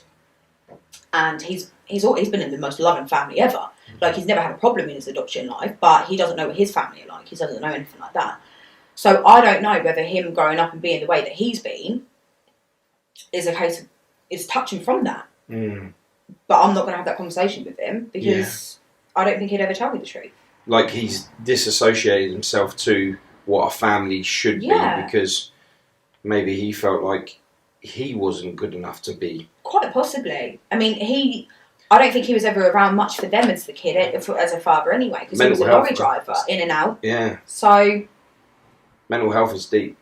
And he's been in the most loving family ever. Like, he's never had a problem in his adoption life, but he doesn't know what his family are like. He doesn't know anything like that. So I don't know whether him growing up and being the way that he's been is a case of, is touching from that. But I'm not going to have that conversation with him because I don't think he'd ever tell me the truth. Like, he's disassociated himself to what a family should be because maybe he felt like he wasn't good enough to be. Quite possibly. I mean, I don't think he was ever around much for them as the kid, as a father anyway, because he was a lorry driver, in and out. Yeah. So... mental health is deep.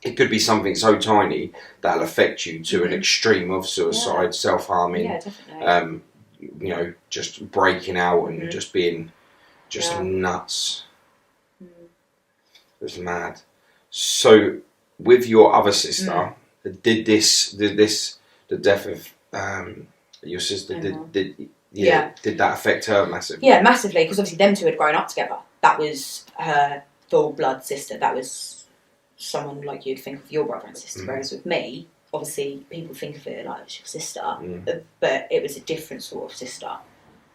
It could be something so tiny that'll affect you to an extreme of suicide, self-harming. Yeah, definitely. You know, just breaking out and just being nuts. It's mad. So, with your other sister, did the death of your sister, did that affect her massively? Yeah, massively, because obviously them two had grown up together. That was her full blood sister. That was someone like you'd think of your brother and sister, whereas with me, obviously people think of it like it's your sister, but it was a different sort of sister.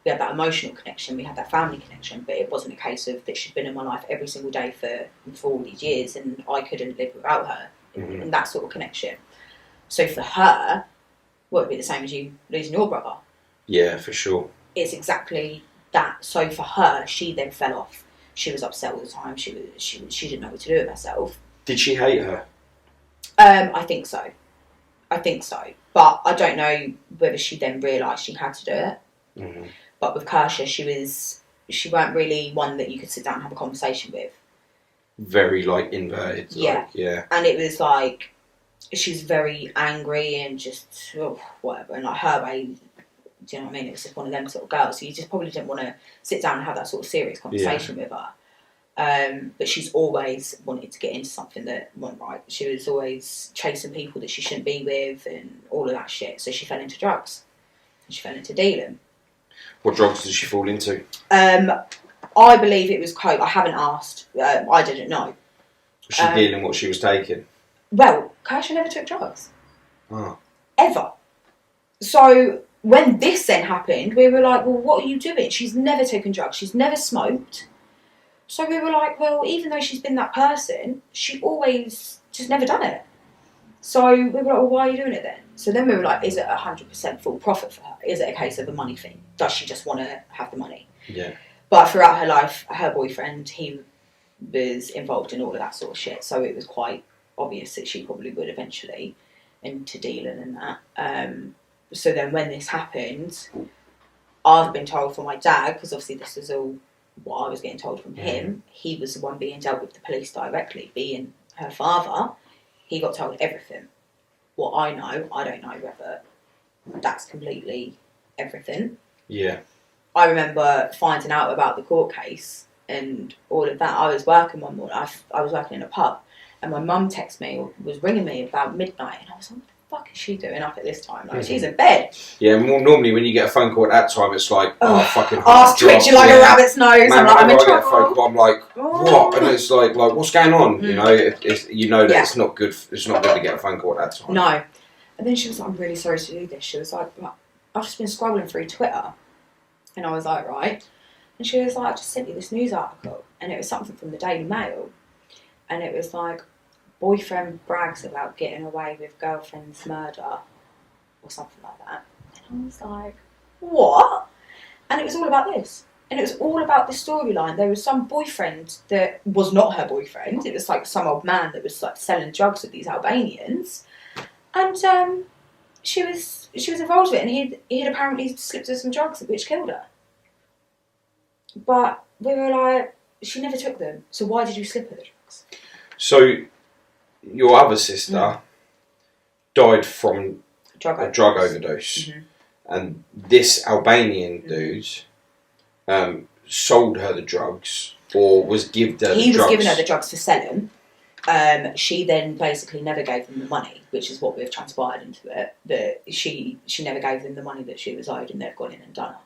We had that emotional connection, we had that family connection, but it wasn't a case of that she'd been in my life every single day for all these years and I couldn't live without her in that sort of connection. So for her, well, it'd be the same as you losing your brother. Yeah, for sure. It's exactly that. So for her, she then fell off. She was upset all the time. She didn't know what to do with herself. Did she hate her? I think so. But I don't know whether she then realised she had to do it. But with Kirsha, she weren't really one that you could sit down and have a conversation with. Very like inverted. Yeah. And it was like she was very angry and just whatever. And like her way, do you know what I mean? It was just one of them sort of girls. So you just probably didn't want to sit down and have that sort of serious conversation with her. But she's always wanted to get into something that wasn't right. She was always chasing people that she shouldn't be with and all of that shit. So she fell into drugs. She fell into dealing. What drugs did she fall into? I believe it was coke. I haven't asked. I didn't know. Was she dealing what she was taking? Well, Kirsha never took drugs. Oh. Ever. So when this then happened, we were like, well, what are you doing? She's never taken drugs. She's never smoked. So we were like, well, even though she's been that person, she always just never done it. So we were like, well, why are you doing it then? So then we were like, is it 100% full profit for her? Is it a case of a money thing? Does she just want to have the money? Yeah. But throughout her life, her boyfriend, he was involved in all of that sort of shit. So it was quite obvious that she probably would eventually into dealing and that. So then when this happened, I've been told from my dad, because obviously this is all what I was getting told from him, he was the one being dealt with the police directly, being her father. He got told everything. What I know, I don't know whether that's completely everything. Yeah. I remember finding out about the court case and all of that. I was working one morning. I was working in a pub, and my mum texted me, or was ringing me about midnight, and I was like, what the fuck is she doing up at this time? Like, she's in bed. Yeah, normally when you get a phone call at that time, it's like, fucking arse twitching like a rabbit's nose. Man, I'm in I get a trouble. phone call, I'm like, what? And it's like what's going on? You know, that it's not good. It's not good to get a phone call at that time. No. And then she was like, I'm really sorry to do this. She was like, I've just been scrolling through Twitter. And I was like, right. And she was like, I just sent you this news article. And it was something from the Daily Mail. And it was like, boyfriend brags about getting away with girlfriend's murder. Or something like that. And I was like, what? And it was all about this. And it was all about the storyline. There was some boyfriend that was not her boyfriend. It was like some old man that was like selling drugs with these Albanians. And she was involved with it, and he had apparently slipped her some drugs, which killed her. But we were like, she never took them, so why did you slip her the drugs? So, your other sister died from a drug overdose, and this Albanian dude sold her the drugs, or was given her the drugs. He was giving her the drugs for selling. She then basically never gave them the money, which is what we've transpired into it, that she never gave them the money that she was owed, and they've gone in and done her.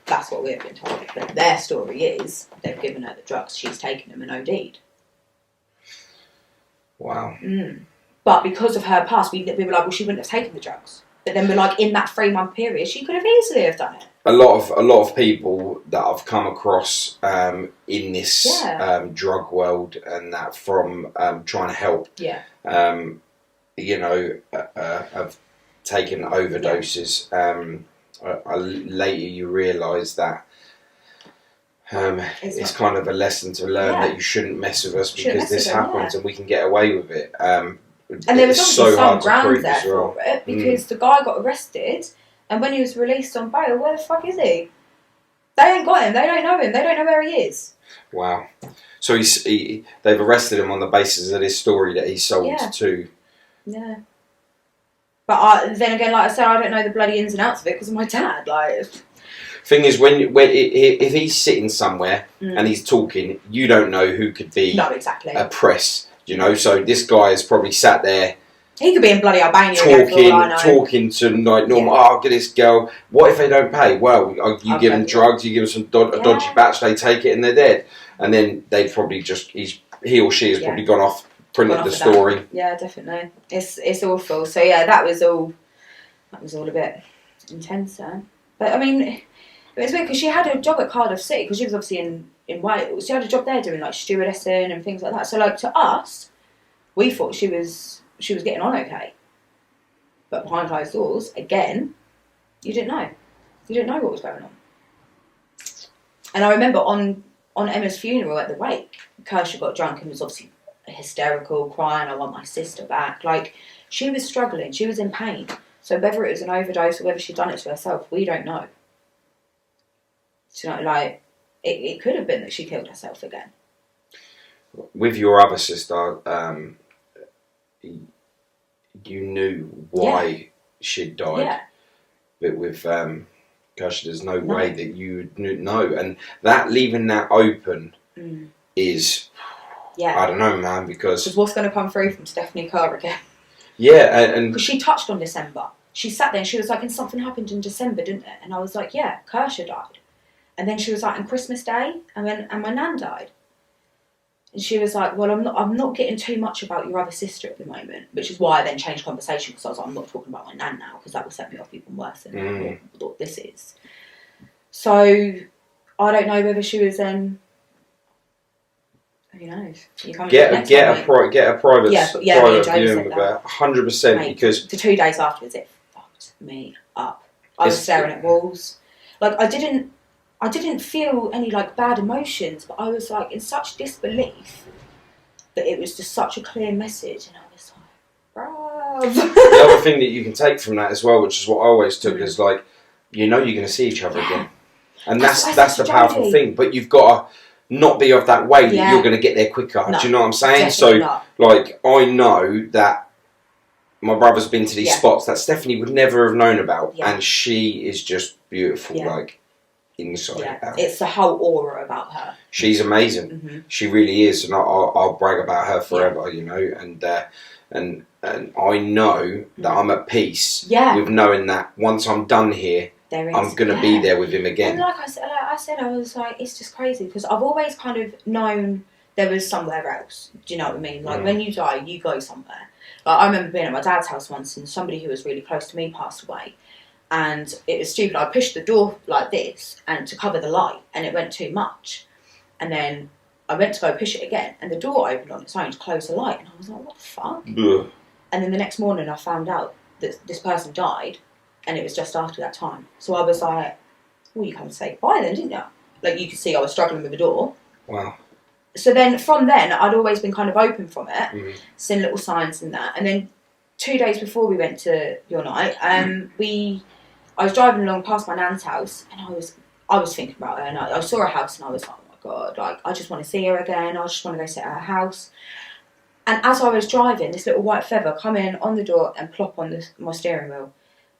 That's what we've been told. But their story is they've given her the drugs, she's taken them and OD'd. Wow. But because of her past, we were like, well, she wouldn't have taken the drugs. But then we're like, in that 3-month period, she could have easily have done it. A lot of people that I've come across in this drug world, and that from trying to help, have taken overdoses. Later you realise that it's kind of a lesson to learn that you shouldn't mess with us because this happens and we can get away with it. And there was obviously some grounds there for it, because the guy got arrested, and when he was released on bail, where the fuck is he? They ain't got him. They don't know him. They don't know where he is. Wow. So they've arrested him on the basis of this story that he sold to. Yeah. But then again, like I said, I don't know the bloody ins and outs of it because of my dad. Like, thing is, if he's sitting somewhere and he's talking, you don't know who could be a press. You know, so this guy has probably sat there. He could be in bloody Albania talking to like normal. Oh, get this girl. What if they don't pay? Well, you give them drugs, you give them some a dodgy batch, they take it and they're dead. And then they probably just he or she has probably gone off, printed the story. That. Yeah, definitely. It's awful. So yeah, that was all a bit intense. But I mean, it was weird because she had a job at Cardiff City because she was obviously in Wales. She had a job there doing like stewardessing and things like that. So like to us, we thought she was getting on okay. But behind closed doors, again, you didn't know. You didn't know what was going on. And I remember on Emma's funeral at the wake, Kirsha got drunk and was obviously hysterical, crying, I want my sister back. Like, she was struggling, she was in pain. So whether it was an overdose or whether she'd done it to herself, we don't know. So, like, it could have been that she killed herself again. With your other sister, you knew why she'd died. Yeah. But with Kirsha, there's no way that you would know. And that leaving that open is, I don't know, man, because what's going to come through from Stephanie Carr again? Yeah, and because she touched on December. she sat there and she was like, and something happened in December, didn't it? And I was like, yeah, Kersha died. And then she was like, and Christmas Day, and my nan died. And she was like, well, I'm not getting too much about your other sister at the moment, which is why I then changed conversation, because I was like, I'm not talking about my nan now, because that will set me off even worse than what this is. So I don't know whether she was who knows? Get a private viewing with her, 100%, because the 2 days afterwards it fucked me up. I was staring at walls. Like I didn't feel any like bad emotions, but I was like in such disbelief that it was just such a clear message, and I was like, bruv. The other thing that you can take from that as well, which is what I always took, is like, you're going to see each other again, and that's the powerful thing. But you've got to not be of that way that you're going to get there quicker. No, do you know what I'm saying? So, like, I know that my brother's been to these spots that Stephanie would never have known about, and she is just beautiful, like inside out. It's the whole aura about her. She's amazing. She really is, and I'll brag about her forever, you know. And I know that I'm at peace with knowing that once I'm done here, I'm going to be there with him again. And like I said, I was like, it's just crazy, because I've always kind of known there was somewhere else. Do you know what I mean? Like when you die, you go somewhere. Like I remember being at my dad's house once, and somebody who was really close to me passed away. And it was stupid. I pushed the door like this and to cover the light, and it went too much. And then I went to go push it again, and the door opened on its own to close the light. And I was like, what the fuck? Ugh. And then the next morning I found out that this person died, and it was just after that time. So I was like, well, you come to say goodbye then, didn't you? Like you could see I was struggling with the door. Wow. So then from then, I'd always been kind of open from it, seeing little signs and that. And then 2 days before we went to your night, I was driving along past my nan's house, and I was thinking about her, and I saw her house, and I was like, oh my God, like I just want to see her again. I just want to go sit at her house. And as I was driving, this little white feather come in on the door and plop on my steering wheel.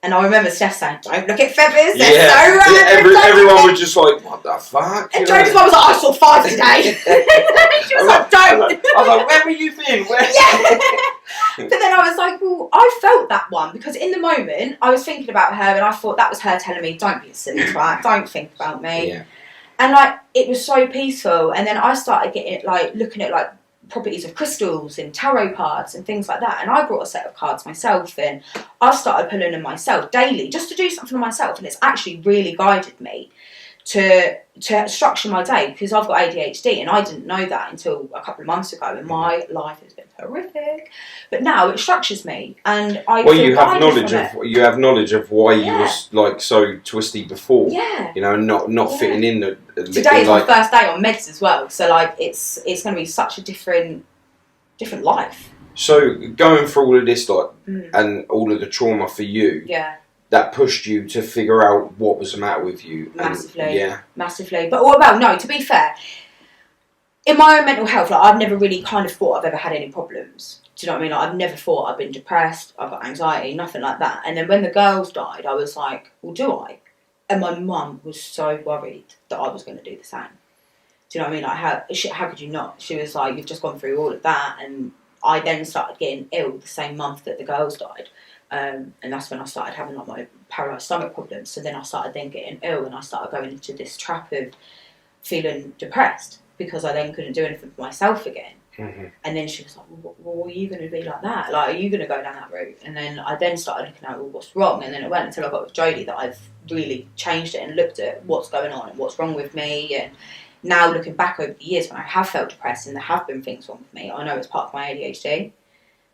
And I remember Steph saying, don't look at feathers, they're so random. Everyone was just like, what the fuck? And Jody's mum was like, I saw 5 today. She was like, don't. I was like, where were you been? Where? But then I was like, well, I felt that one, because in the moment I was thinking about her, and I thought that was her telling me, don't be a silly twat, don't think about me. Yeah. And like, it was so peaceful. And then I started getting like looking at like properties of crystals and tarot cards and things like that, and I brought a set of cards myself, and I started pulling them myself daily just to do something for myself, and it's actually really guided me to structure my day, because I've got ADHD, and I didn't know that until a couple of months ago, and my life has been horrific, but now it structures me, and you have knowledge of why you was like so twisty before, you know, not fitting in today is my first day on meds as well, so like it's going to be such a different life. So going through all of this, like and all of the trauma for you, that pushed you to figure out what was the matter with you. Massively. But no, to be fair, in my own mental health, like I've never really kind of thought I've ever had any problems. Do you know what I mean? Like I've never thought I've been depressed, I've got anxiety, nothing like that. And then when the girls died, I was like, well, do I? And my mum was so worried that I was going to do the same. Do you know what I mean? Like how could you not? She was like, you've just gone through all of that. And I then started getting ill the same month that the girls died. And that's when I started having like my paralysed stomach problems. So then I started then getting ill, and I started going into this trap of feeling depressed, because I then couldn't do anything for myself again. And then she was like, well, are you going to be like that? Like, are you going to go down that route? And then I then started looking at, well, what's wrong? And then it went until I got with Jodie that I've really changed it and looked at what's going on and what's wrong with me. And now looking back over the years when I have felt depressed and there have been things wrong with me, I know it's part of my ADHD.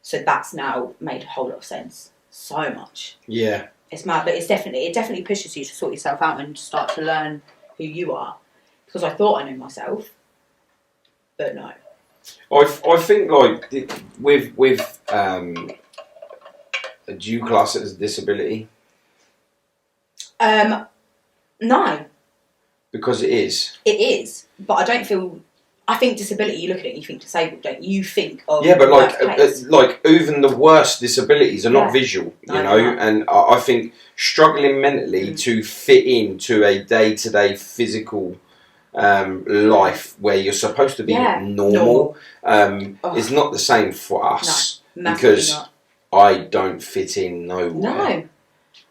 So that's now made a whole lot of sense. So much. Yeah. It's mad, but it definitely pushes you to sort yourself out and start to learn who you are. Because I thought I knew myself, but no. I think like with do you class it as a disability? No. Because it is. It is, but I don't feel. I think disability. You look at it, and you think disabled, don't you? You think of but like even the worst disabilities are not visual, you know. And I think struggling mentally to fit into a day-to-day physical life where you're supposed to be normal is not the same for us, because I don't fit in nowhere.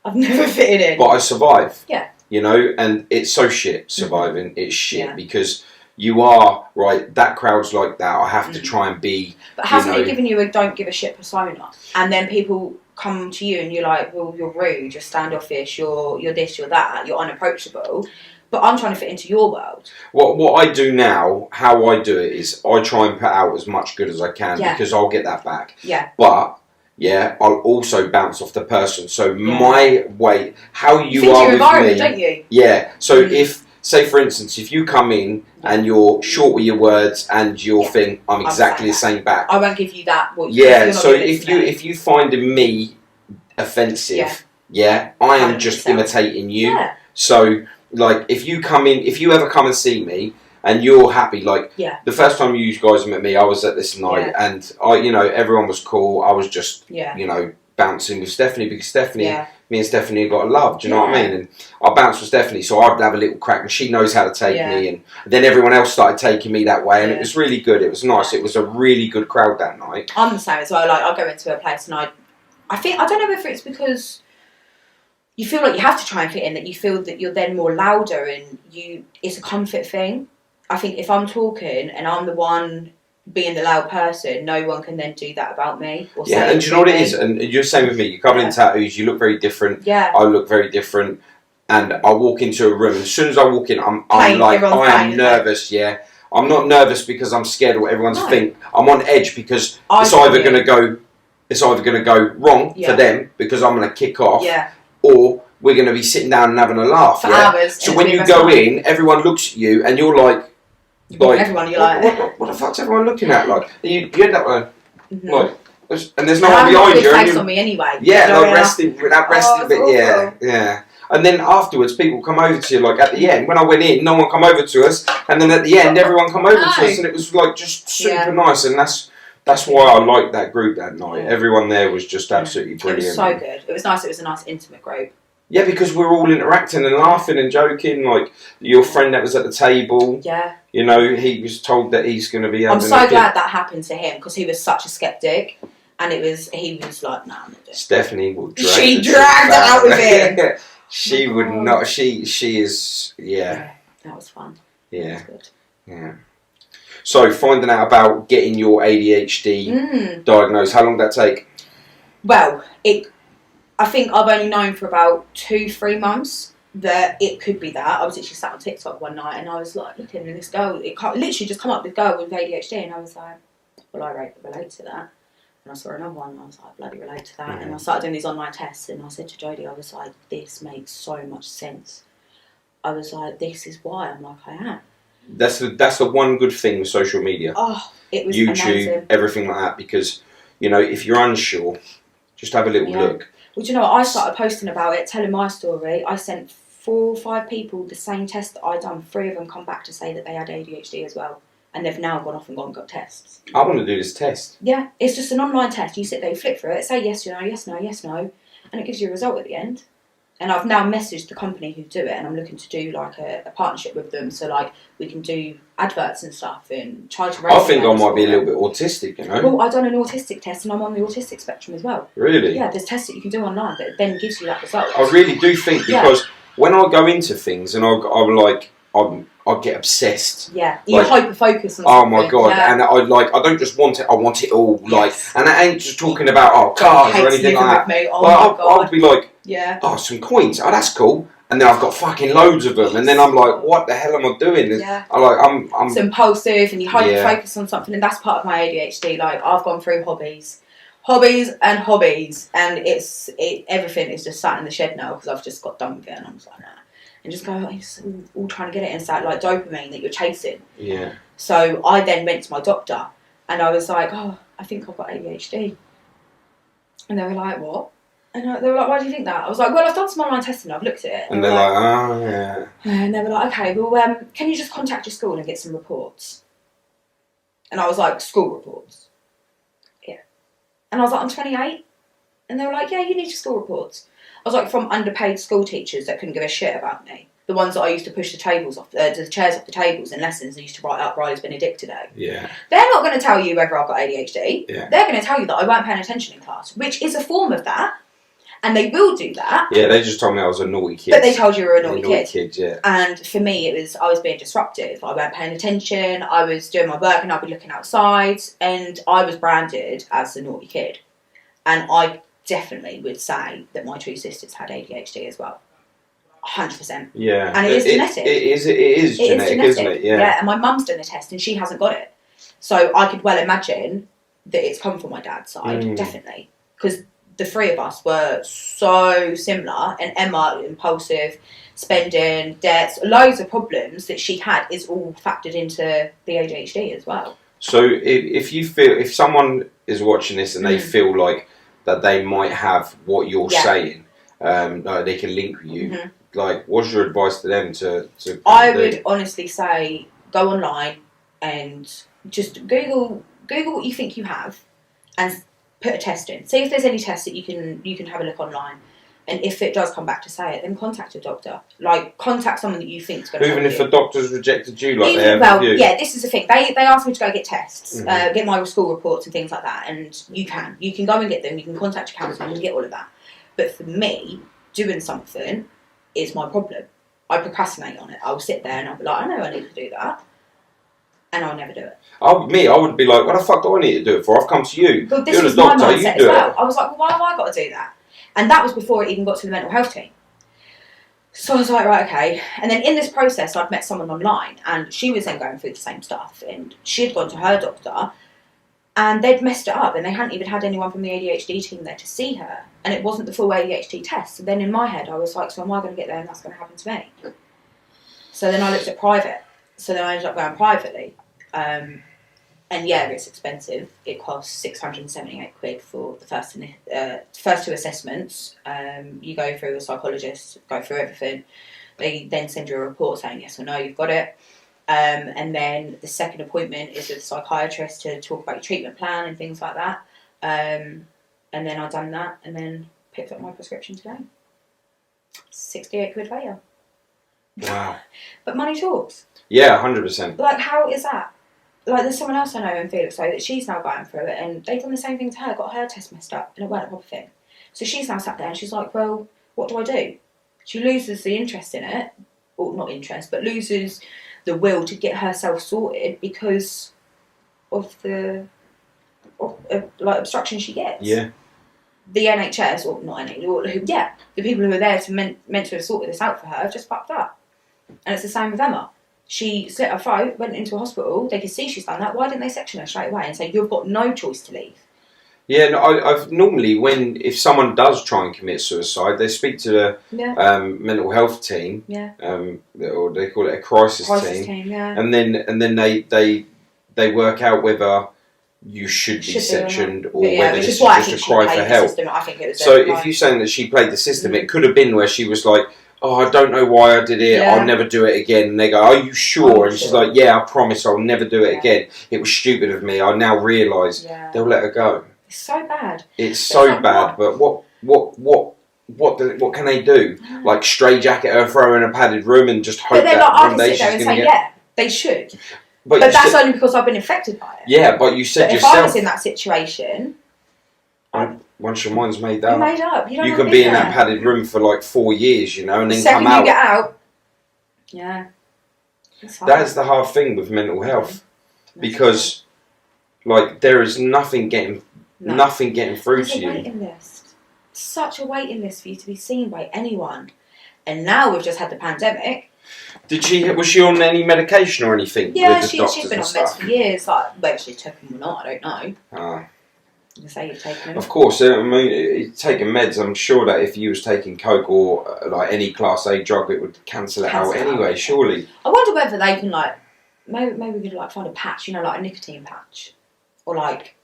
I've never fitted in. But I survive. Yeah. You know, and it's so shit surviving. It's shit because you are, right, that crowd's like that. I have to try and be... But hasn't it given you a don't give a shit persona? And then people come to you and you're like, well, you're rude, you're standoffish, you're this, you're that, you're unapproachable. But I'm trying to fit into your world. What I do now, how I do it is I try and put out as much good as I can because I'll get that back. Yeah. But... yeah, I'll also bounce off the person. So my way, how you are with me, don't you? Yeah. So if, say for instance, if you come in and you're short with your words and your thing, I'm exactly the same back. I won't give you that. So if you finding me offensive, I am just imitating you. Yeah. So like if you ever come and see me. And you're happy, like the first time you guys met me, I was at this night, and everyone was cool. I was just, bouncing with Stephanie because Stephanie, me and Stephanie got love. Do you know what I mean? And I bounced with Stephanie, so I'd have a little crack, and she knows how to take me. And then everyone else started taking me that way, and it was really good. It was nice. It was a really good crowd that night. I'm the same as well. Like I go into a place, and I think I don't know if it's because you feel like you have to try and fit in, that you feel that you're then more louder, and it's a comfort thing. I think if I'm talking and I'm the one being the loud person, no one can then do that about me. And do you know what it is? And you're the same with me. You're covered in tattoos. You look very different. Yeah. I look very different. And I walk into a room. As soon as I walk in, I'm like, I am nervous. Yeah. I'm not nervous because I'm scared of what everyone's think. I'm on edge because it's either going to go wrong for them because I'm going to kick off, or we're going to be sitting down and having a laugh. For hours. So when you go in, everyone looks at you and you're like. Everyone, you're like, what the fuck's everyone looking at? Like, you end up like, and there's no one behind you. Face on me anyway. Yeah, like resting, that resting bit. Yeah. And then afterwards, people come over to you. Like at the end, when I went in, no one come over to us, and then at the end, everyone come over to us, and it was like just super nice. And that's why I liked that group that night. Everyone there was just absolutely brilliant. It was so good. It was nice. It was a nice intimate group. Yeah, because we're all interacting and laughing and joking. Like your friend that was at the table. Yeah. He was told that he's going to be. I'm so glad that happened to him because he was such a skeptic, and he was like, "Nah, I'm not doing it." Stephanie will drag. She dragged it out with him. She would not. She is. Yeah. That was fun. Yeah. That was good. Yeah. So finding out about getting your ADHD diagnosed, how long did that take? Well, I think I've only known for about 2-3 months that it could be that. I was actually sat on TikTok one night and I was like looking at this girl. It literally just come up, this girl with ADHD, and I was like, well, I relate to that. And I saw another one and I was like, bloody relate to that. Mm-hmm. And I started doing these online tests, and I said to Jodie, I was like, this makes so much sense. I was like, this is why I'm like I am. That's the one good thing with social media. Oh, it was YouTube, amazing. Everything like that, because if you're unsure, just have a little look. Well, do you know what? I started posting about it, telling my story. I sent 4 or 5 people the same test that I'd done. 3 of them come back to say that they had ADHD as well. And they've now gone off and got tests. I want to do this test. Yeah, it's just an online test. You sit there, you flip through it, say yes, no, yes, no, yes, no, and it gives you a result at the end. And I've now messaged the company who do it, and I'm looking to do like a partnership with them, so like we can do adverts and stuff and try to raise. I think I might be a little bit autistic, Well, I've done an autistic test, and I'm on the autistic spectrum as well. Really? Yeah, there's tests that you can do online that then gives you that result. I really do think, because when I go into things and I get obsessed. Yeah, you hyper focus on something. Oh my god! Yeah. And I don't just want it; I want it all. Yes. And I ain't just talking about cars or anything like that. Oh my god! I'll be like, some coins. Oh, that's cool. And then I've got fucking loads of them, and then I'm like, what the hell am I doing? Yeah. I'm it's impulsive, and you hyper focus on something, and that's part of my ADHD. Like I've gone through hobbies, and everything is just sat in the shed now because I've just got done with it, and I'm just like, nah. And just go, it's all trying to get it, and it's like dopamine that you're chasing. Yeah. So I then went to my doctor, and I was like, I think I've got ADHD. And they were like, what? And they were like, why do you think that? I was like, well, I've done some online testing, I've looked at it. And they're like, oh, yeah. And they were like, okay, well, can you just contact your school and get some reports? And I was like, school reports? Yeah. And I was like, I'm 28. And they were like, yeah, you need your school reports. I was like, from underpaid school teachers that couldn't give a shit about me. The ones that I used to push the chairs off the tables in lessons and used to write out Briley's been addicted today. Yeah. They're not going to tell you whether I've got ADHD. Yeah. They're going to tell you that I weren't paying attention in class, which is a form of that. And they will do that. Yeah, they just told me I was a naughty kid. But they told you you were a naughty kid. Yeah. And for me, I was being disruptive. I weren't paying attention. I was doing my work and I'd be looking outside. And I was branded as the naughty kid. And I definitely would say that my two sisters had ADHD as well. 100%. Yeah. And it is genetic. It is genetic, isn't it? Yeah. And my mum's done the test and she hasn't got it. So I could well imagine that it's come from my dad's side, definitely. Because the three of us were so similar, and Emma, impulsive, spending, debts, loads of problems that she had is all factored into the ADHD as well. So if someone is watching this and they feel like that they might have what you're saying, they can link with you. Like, what's your advice to them to I would honestly say go online and just Google what you think you have and put a test in. See if there's any tests that you can have a look online. And if it does come back to say it, then contact a doctor. Like, contact someone that you think is going to Even help if you. the doctor's rejected you, like they have with you. Yeah, this is the thing. They asked me to go get tests, get my school reports and things like that. And you can go and get them. You can contact your counsellor and get all of that. But for me, doing something is my problem. I procrastinate on it. I'll sit there and I'll be like, I know I need to do that. And I'll never do it. I would be like, what the fuck do I need to do it for? I've come to you. But this You're was the doctor, my you mindset do as well. it. I was like, well, why have I got to do that? And that was before it even got to the mental health team. So I was like, right, okay. And then in this process, I'd met someone online, and she was then going through the same stuff. And she had gone to her doctor, and they'd messed it up, and they hadn't even had anyone from the ADHD team there to see her. And it wasn't the full ADHD test. So then in my head, I was like, so am I going to get there and that's going to happen to me? So then I looked at private. So then I ended up going privately. And yeah, it's expensive. It costs 678 quid for the first two assessments. You go through a psychologist, go through everything. They then send you a report saying yes or no, you've got it. And then the second appointment is with a psychiatrist to talk about your treatment plan and things like that. And then I've done that and then picked up my prescription today. 68 quid later. Wow. But money talks. Yeah, 100%. Like, how is that? Like, there's someone else I know in Felixstowe that she's now going through it, and they've done the same thing to her, got her test messed up, and it weren't a proper thing. So she's now sat there and she's like, well, what do I do? She loses the interest in it, or not interest, but loses the will to get herself sorted because of the obstruction she gets. Yeah. The NHS, or not NHS, the people who are there to meant to have sorted this out for her have just fucked up. And it's the same with Emma. She slit her throat, went into a hospital, they could see she's done that. Why didn't they section her straight away and say, you've got no choice to leave? Yeah, no, I've normally, if someone does try and commit suicide, they speak to the mental health team, or they call it a crisis team, and then they work out whether you should be sectioned or whether this is just a cry for help. So if you're saying that she played the system, it could have been where she was like, oh, I don't know why I did it, I'll never do it again. And they go, are you sure? And she's like, yeah, I promise I'll never do it again. It was stupid of me. I now realise they'll let her go. It's so bad. It's so bad, but what can they do? Like, straitjacket her, throw her in a padded room and just hope that one day she's going to get... Yeah, they should. But that's only because I've been affected by it. Yeah, but you said yourself... If I was in that situation... Once your mind's made up. You're made up. You can be in that padded room for like 4 years, and then come out. The second you get out... Yeah. That is the hard thing with mental health. Because, like, there is nothing getting through to you. There's a waiting list. Such a waiting list for you to be seen by anyone. And now we've just had the pandemic. Was she on any medication or anything? Yeah, with the she's been on meds for years. Like, whether she's taken them or not, I don't know. You say you've taken them. Of course, I mean, taking meds, I'm sure that if you was taking coke or like any class A drug, it would cancel it out anyway, surely. I wonder whether they can, like, maybe we could, like, find a patch, like a nicotine patch. Or, like,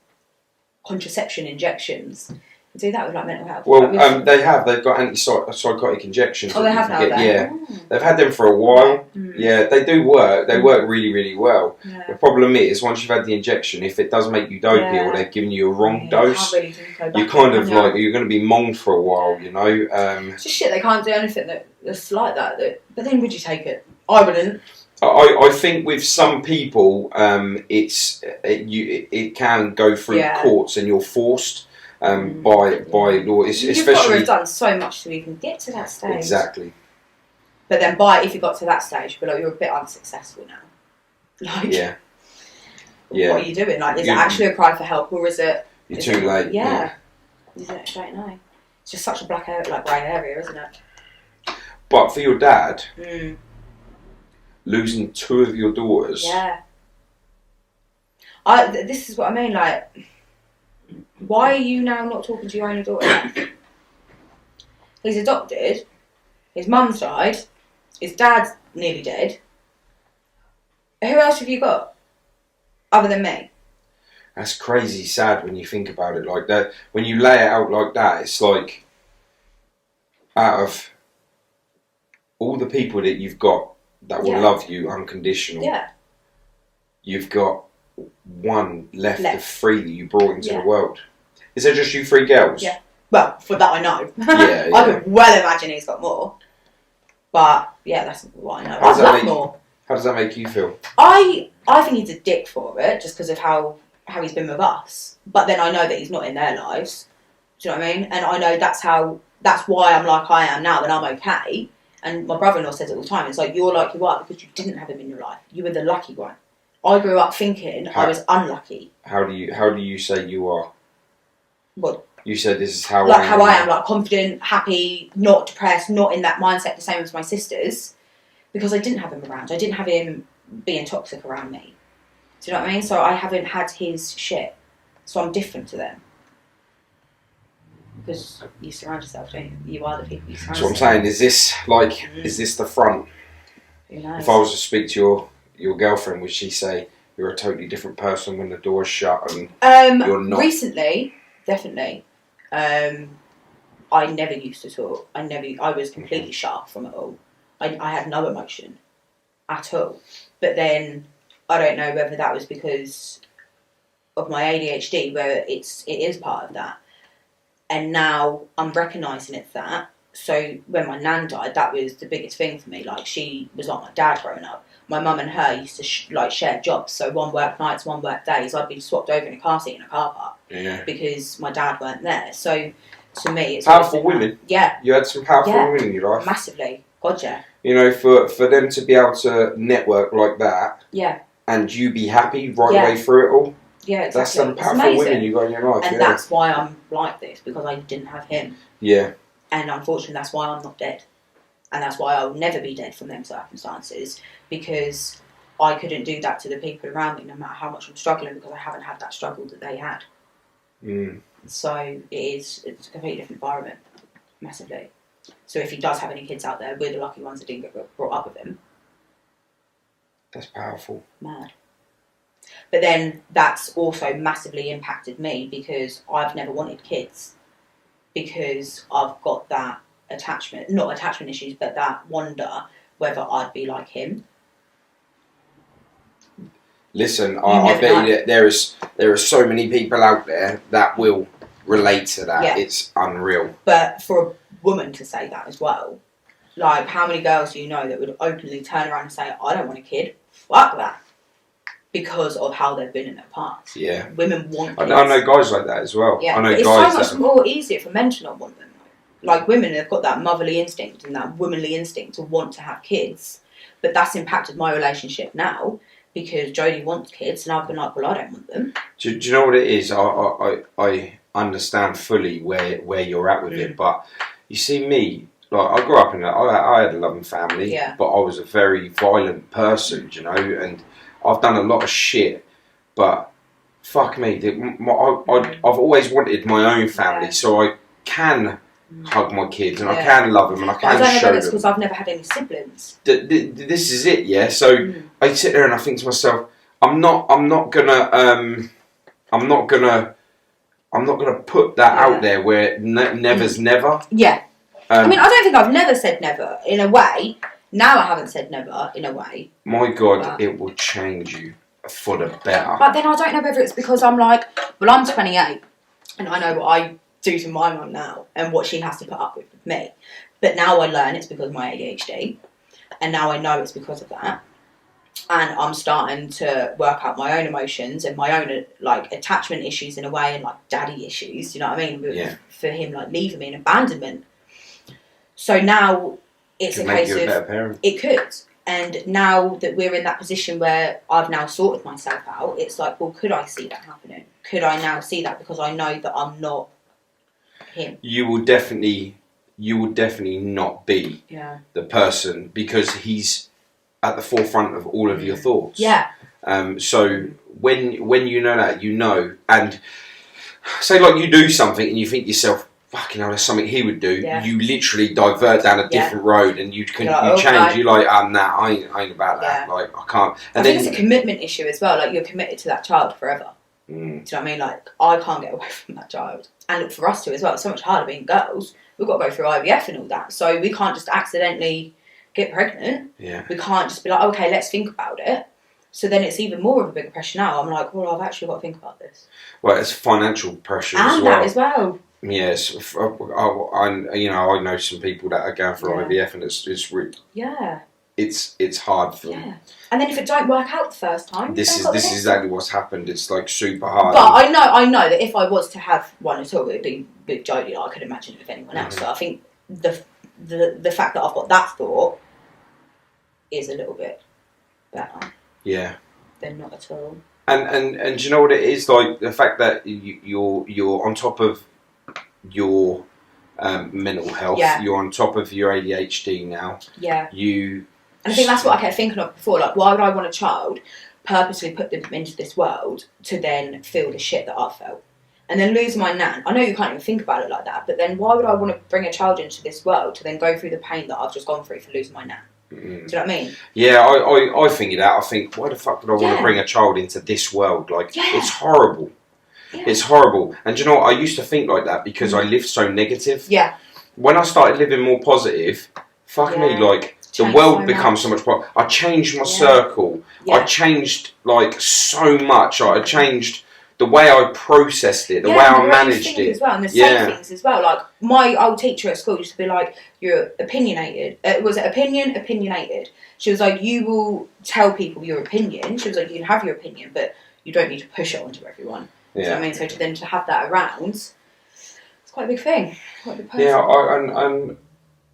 contraception injections. Do that with, like, mental health. Well, they've got antipsychotic injections. Oh, they have now, yeah. They've had them for a while. Yeah, they do work. They work really, really well. Yeah. The problem is, once you've had the injection, if it does make you dopey or they're giving you a wrong dose, you're kind of like, you're going to be monged for a while, It's just shit, they can't do anything that's like that. But then would you take it? I wouldn't. I think with some people, it can go through courts and you're forced. by law. It's You've especially got to have done so much to even get to that stage. Exactly. But then if you got to that stage, you're like, you're a bit unsuccessful now. Like, yeah. What are you doing? Like, is it actually a cry for help, or is it? You're too late. Yeah. Is it? I don't know. It's just such a grey area, isn't it? But for your dad, losing 2 of your daughters. Yeah. This is what I mean. Like, why are you now not talking to your only daughter? He's adopted. His mum's died. His dad's nearly dead. Who else have you got? Other than me? That's crazy sad when you think about it like that. When you lay it out like that, it's like, out of all the people that you've got that will love you unconditional, you've got one left of 3 that you brought into the world. Is there just you 3 girls? Yeah. Well, for that I know. Yeah. I could well imagine he's got more. But yeah, that's what I know. How does that make you feel? I think he's a dick for it, just because of how he's been with us. But then I know that he's not in their lives. Do you know what I mean? And I know that's why I'm like I am now, and I'm okay. And my brother-in-law says it all the time. It's like, you're like you are because you didn't have him in your life. You were the lucky one. I grew up thinking I was unlucky. How do you say you are? What? You said this is how I am. Like confident, happy, not depressed, not in that mindset the same as my sisters. Because I didn't have him around. I didn't have him being toxic around me. Do you know what I mean? So I haven't had his shit. So I'm different to them. Because you surround yourself, don't you? You are the people you surround yourself. So I'm saying, is this the front? Who knows? If I was to speak to your girlfriend, would she say you're a totally different person when the door's shut and you're not? Recently, definitely. I never used to talk. I was completely shut off from it all. I had no emotion at all. But then I don't know whether that was because of my ADHD, where it is part of that. And now I'm recognising it's that. So when my nan died, that was the biggest thing for me. Like, she was like my dad growing up. My mum and her used to share jobs. So one worked nights, one worked days. I'd be swapped over in a car seat in a car park. Yeah. Because my dad weren't there. So to me, it's powerful women. Yeah. You had some powerful women in your life. Massively. God, yeah. You know, for them to be able to network like that. Yeah. And you be happy right away through it all. Yeah, exactly. That's some powerful women you got in your life. And that's why I'm like this, because I didn't have him. Yeah. And unfortunately, that's why I'm not dead. And that's why I'll never be dead from them circumstances, because I couldn't do that to the people around me, no matter how much I'm struggling, because I haven't had that struggle that they had. So it's a completely different environment, massively. So if he does have any kids out there, we're the lucky ones that didn't get brought up with him. That's powerful. Mad. But then that's also massively impacted me, because I've never wanted kids, because I've got that attachment, not attachment issues, but that wonder whether I'd be like him. Listen, I bet you that there are so many people out there that will relate to that. Yeah. It's unreal. But for a woman to say that as well, like, how many girls do you know that would openly turn around and say, I don't want a kid, fuck that, because of how they've been in their past? Yeah. Women want kids. I know guys like that as well. Yeah. I know it's guys so much more easier for men to not want them. Like, women have got that motherly instinct and that womanly instinct to want to have kids. But that's impacted my relationship now, because Jodie wants kids and I've been like, well, I don't want them. Do you know what it is? I understand fully where you're at with it, but you see me, like, I grew up I had a loving family, but I was a very violent person, you know, and I've done a lot of shit, but fuck me, I've always wanted my own family, so I can hug my kids and I can love them and I can show them. I don't know if it's because I've never had any siblings. This is it, yeah. So I sit there and I think to myself, I'm not gonna put that out there where never's never. Yeah. I mean, I don't think I've never said never in a way. Now I haven't said never in a way. My God, it will change you for the better. But then I don't know whether it's because I'm like, well, I'm 28 and I know what I do to my mum now and what she has to put up with me. But now I learn it's because of my ADHD, and now I know it's because of that. and I'm starting to work out my own emotions and my own like attachment issues in a way, and like daddy issues. You know what I mean? For him, like leaving me and abandonment. So now it's a case of it could. And now that we're in that position where I've now sorted myself out, it's like, well, could I see that happening? Could I now see that because I know that I'm not him? You will definitely not be the person, because he's at the forefront of all of your thoughts. Yeah. So when you know that, you know, and say like you do something and you think to yourself, fucking hell, there's something he would do. Yeah. You literally divert down a different road, and you change. You're like, nah, I ain't about that. Like, I can't. And I think it's a commitment issue as well. Like, you're committed to that child forever. Do you know what I mean? Like, I can't get away from that child. And look, for us too as well, it's so much harder being girls. We've got to go through IVF and all that. So we can't just accidentally get pregnant. Yeah. We can't just be like, okay, let's think about it. So then it's even more of a bigger pressure now. I'm like, well, I've actually got to think about this. Well, it's financial pressure and as well. That as well. Yes, I know some people that are going for IVF, and it's really, it's hard for them. And then if it don't work out the first time, this is exactly what's happened. It's like super hard. But I know that if I was to have one at all, it'd be with Jodie. Like, I could imagine it with anyone else. So I think the fact that I've got that thought is a little bit better. Yeah. Than not at all. And do you know what it is, like the fact that you're on top of your mental health. Yeah. You're on top of your ADHD now. Yeah. And I think that's what I kept thinking of before. Like, why would I want a child, purposely put them into this world to then feel the shit that I've felt? And then lose my nan. I know you can't even think about it like that, but then why would I want to bring a child into this world to then go through the pain that I've just gone through for losing my nan? Do you know what I mean? Yeah, I figured out. I think, why the fuck would I want to bring a child into this world? Like, it's horrible. Yeah. It's horrible. And do you know what? I used to think like that because I lived so negative. Yeah. When I started living more positive, fuck me, like, the world becomes so much more. I changed my circle. Yeah. I changed, like, so much. I changed the way I processed it, the way I managed it. As well, and the same things as well. Like, my old teacher at school used to be like, you're opinionated. Was it opinionated? She was like, you will tell people your opinion. She was like, you can have your opinion, but you don't need to push it onto everyone. Yeah. So I mean, so to have that around, it's quite a big thing. Quite a big person.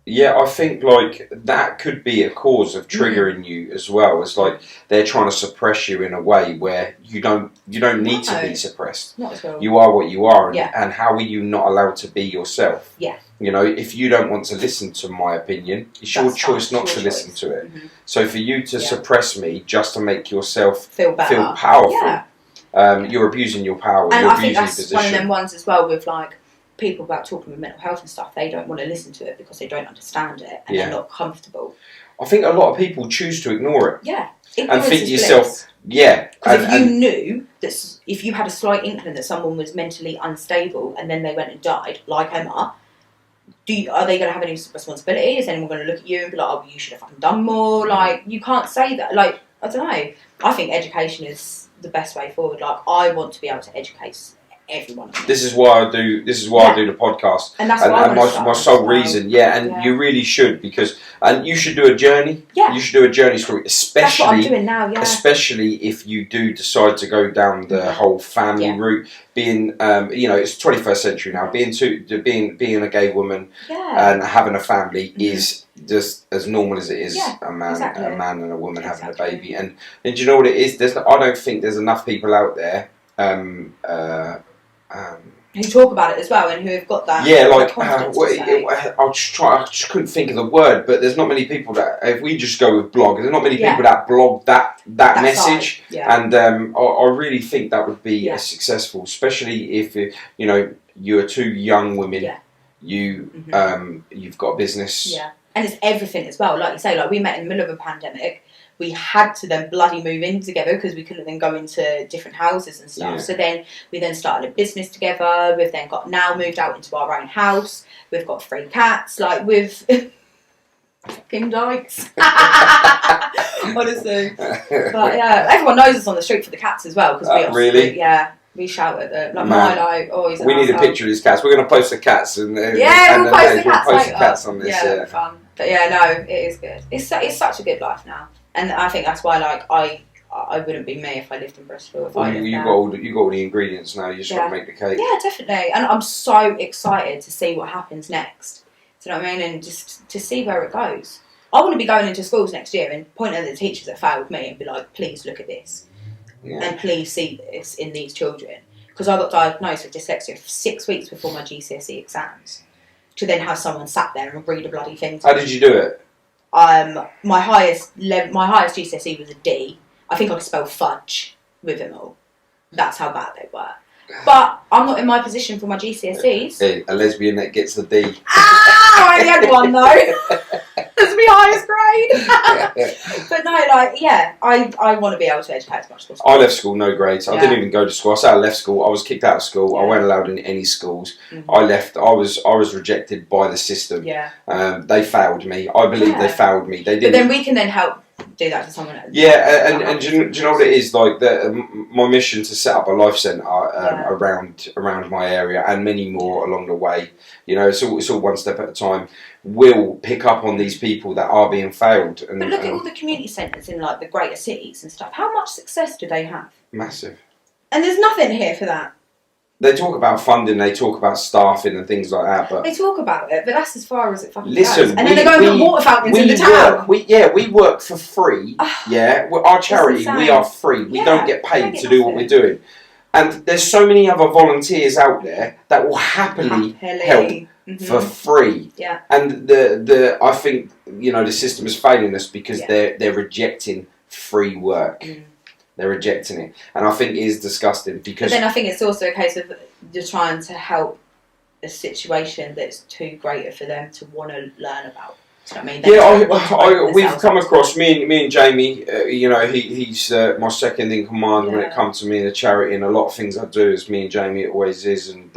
I think like that could be a cause of triggering you as well. It's like they're trying to suppress you in a way where you don't need to be suppressed. Not at all. You are what you are, and how are you not allowed to be yourself? Yeah. You know, if you don't want to listen to my opinion, it's your choice not to listen to it. Mm-hmm. So for you to suppress me just to make yourself feel powerful, you're abusing your power. And you're I think abusing that's your position. One of them ones as well with like people about talking with mental health and stuff. They don't want to listen to it because they don't understand it and they're not comfortable. I think a lot of people choose to ignore it. Yeah. And think to yourself, because if you knew that if you had a slight inkling that someone was mentally unstable and then they went and died, like Emma, are they going to have any responsibility? Is anyone going to look at you and be like, oh, you should have fucking done more? Like, you can't say that. Like, I don't know. I think education is the best way forward. Like, I want to be able to educate everyone. This is why I do the podcast. And that's what my sole reason. You really should, because you should do a journey. Yeah. You should do a journey story, especially that's what I'm doing now, especially if you do decide to go down the whole family route. Being it's 21st century now. Being a gay woman and having a family is just as normal as it is a man and a woman having a baby. And do you know what it is? I don't think there's enough people out there who talk about it as well and who have got that. Yeah, like I just couldn't think of the word, but there's not many people that, if we just go with blog, there's not many people that blog that message, and I really think that would be successful, especially if you're two young women, you've got a business, and it's everything as well. Like you say, like we met in the middle of a pandemic. We had to then bloody move in together because we couldn't then go into different houses and stuff. So then we then started a business together. We've then now moved out into our own house. We've got 3 cats. Like, with fucking dykes. Honestly. But yeah, everyone knows us on the street for the cats as well. Because really? We shout at them. Like, Milo always. We need a picture of these cats. We're going to post the cats. We'll post the cats on this. Yeah, it'll be fun. But yeah, no, it is good. It's such a good life now. And I think that's why, like, I wouldn't be me if I lived in Bristol. You got all the ingredients now. You just got to make the cake. Yeah, definitely. And I'm so excited to see what happens next. Do you know what I mean? And just to see where it goes. I want to be going into schools next year and pointing at the teachers that failed me and be like, please look at this. Yeah. And please see this in these children. Because I got diagnosed with dyslexia 6 weeks before my GCSE exams. To then have someone sat there and read a bloody thing to me. How did you do it? My highest GCSE was a D. I think I could spell fudge with them all. That's how bad they were. But I'm not in my position for my GCSEs. Hey, a lesbian that gets the D. I only had one though. That's my highest grade. But no, like, yeah, I want to be able to educate as much as possible. I left school no grades. I didn't even go to school. I said I left school. I was kicked out of school. I weren't allowed in any schools. I left. I was rejected by the system. Yeah. They failed me. I believe they failed me. They didn't. But then we can then help do that to someone else. Yeah, and do you know what it is? Like my mission to set up a life centre around my area and many more along the way. You know, it's all one step at a time. Will pick up on these people that are being failed. But look at all the community centres in like the greater cities and stuff. How much success do they have? Massive. And there's nothing here for that. They talk about funding, they talk about staffing and things like that, but they talk about it, but that's as far as it fucking goes. And then they go and put water fountains in the town. We work for free. Our charity, we are free. We don't get paid to do what we're doing. And there's so many other volunteers out there that will happily help for free. Yeah. And I think, you know, the system is failing us because they're rejecting free work. They're rejecting it, and I think it is disgusting because. But then I think it's also a case of you're trying to help a situation that's too greater for them to want to learn about. Do you know what I mean? We've come across me and Jamie. You know, he's my second in command when it comes to me and the charity, and a lot of things I do is me and Jamie. It always is, and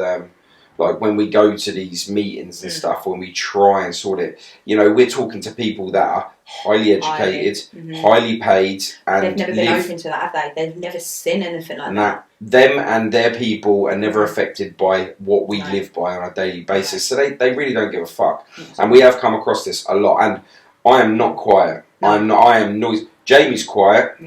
like when we go to these meetings and stuff, when we try and sort it, you know, we're talking to people that are highly educated, highly paid, and they've never been open to that, have they? They've never seen anything like that. Them and their people are never affected by what we live by on a daily basis, so they really don't give a fuck. And we have come across this a lot. And I am not quiet. No. I am noisy. Jamie's quiet,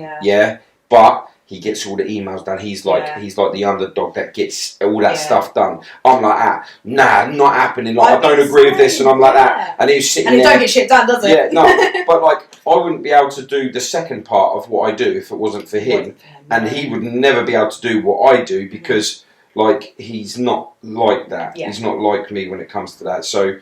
but he gets all the emails done. He's like the underdog that gets all that stuff done. I'm like that. Nah, not happening. Like I don't agree with this, and I'm like that. And he's sitting there. And he don't get shit done, does it? Yeah, no. But like, I wouldn't be able to do the second part of what I do if it wasn't for him, and he would never be able to do what I do because, like, he's not like that. Yeah. He's not like me when it comes to that. So.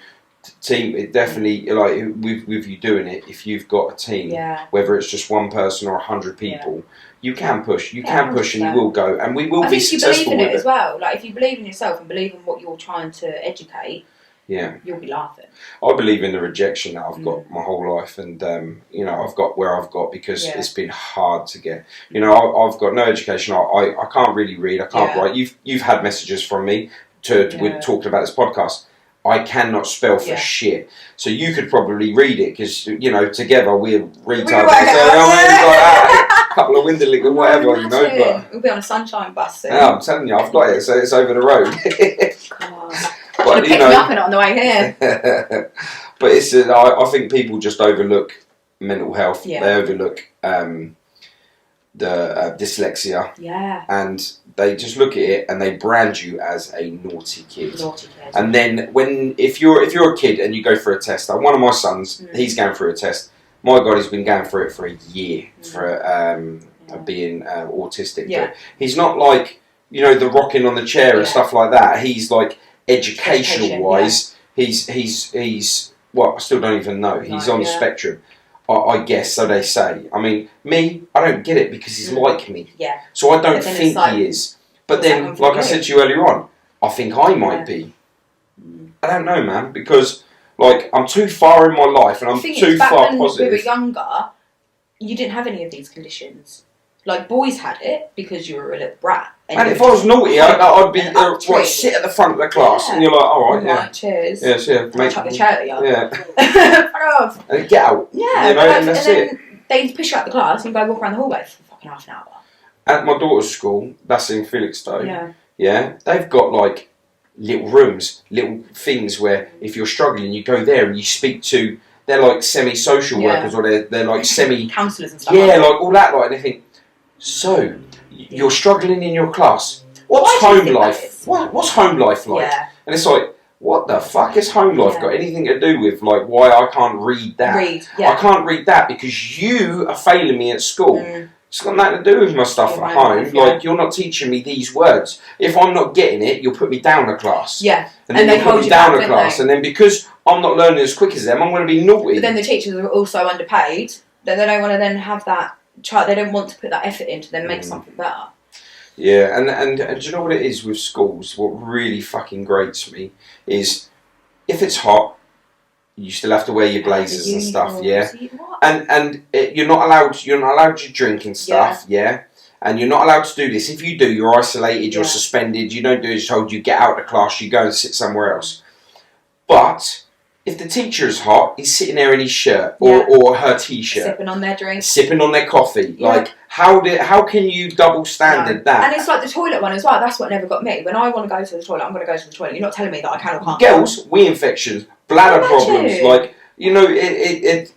Team, it definitely, like with you doing it, if you've got a team, whether it's just one person or 100 people, you can push, and you will go, and we will be successful. I think you believe in it as well. Like if you believe in yourself and believe in what you're trying to educate, you'll be laughing. I believe in the rejection that I've got my whole life, and you know, I've got where I've got because it's been hard to get. You know, I've got no education. I can't really read. I can't write. You've had messages from me we're talking about this podcast. I cannot spell for shit. So you could probably read it because, you know, together we're retards. A couple of Winderlick or whatever, you know. But we'll be on a sunshine bus soon. Yeah, I'm telling you, I've got it, so it's over the road. God. But, you know, me up in it on the way here. But it's, I think people just overlook mental health. They overlook the dyslexia, and they just look at it and they brand you as a naughty kid. And then if you're a kid and you go for a test, like one of my sons, he's going through a test. My God, he's been going through it for a year for being autistic. But he's not like, you know, the rocking on the chair and stuff like that. He's like educational wise. He's well, I still don't even know. He's on the spectrum. I guess, so they say. I mean, me, I don't get it because he's like me. Yeah. So I don't think he is. But then, like I said to you earlier on, I think I might be. I don't know, man, because, like, I'm too far in my life and I'm too far positive. When we were younger, you didn't have any of these conditions. Like, boys had it because you were a little brat. And if I was naughty, I'd be sit at the front of the class, and you're like, all right, cheers. Yes, yeah. Make chuck the chair at you. Yeah. Fuck off. And get out. Yeah, you know, and that's it. They'd push you out the class and go walk around the hallway for fucking half an hour. At my daughter's school, that's in Felixstowe. Yeah, they've got like little rooms, little things where if you're struggling, you go there and you speak to they're like semi-social workers, or they're like semi counsellors and stuff. Yeah, like all that, like, and I think, so you're struggling in your class. What's home life? What's home life like? Yeah. And it's like, what the fuck has home life got anything to do with like why I can't read that? I can't read that because you are failing me at school. It's got nothing to do with my stuff at home. Like, you're not teaching me these words. If I'm not getting it, you'll put me down a class. Yeah. And then you'll put me down a class. And then because I'm not learning as quick as them, I'm going to be naughty. But then the teachers are also underpaid. Then they don't want to then have that they don't want to put that effort in to then make something better. Yeah, and do you know what it is with schools? What really fucking grates me is if it's hot, you still have to wear your blazers and stuff, yeah. And you're not allowed to drink and stuff, yeah. And you're not allowed to do this. If you do, you're isolated, you're suspended. You don't do as told. You get out of the class, you go and sit somewhere else. But if the teacher is hot, he's sitting there in his shirt or her t-shirt, sipping on their drink, sipping on their coffee. Like, how can you double standard that? And it's like the toilet one as well. That's what never got me. When I want to go to the toilet, I'm going to go to the toilet. You're not telling me that I can or can't. Girls, wee infections, bladder problems, like, you know, it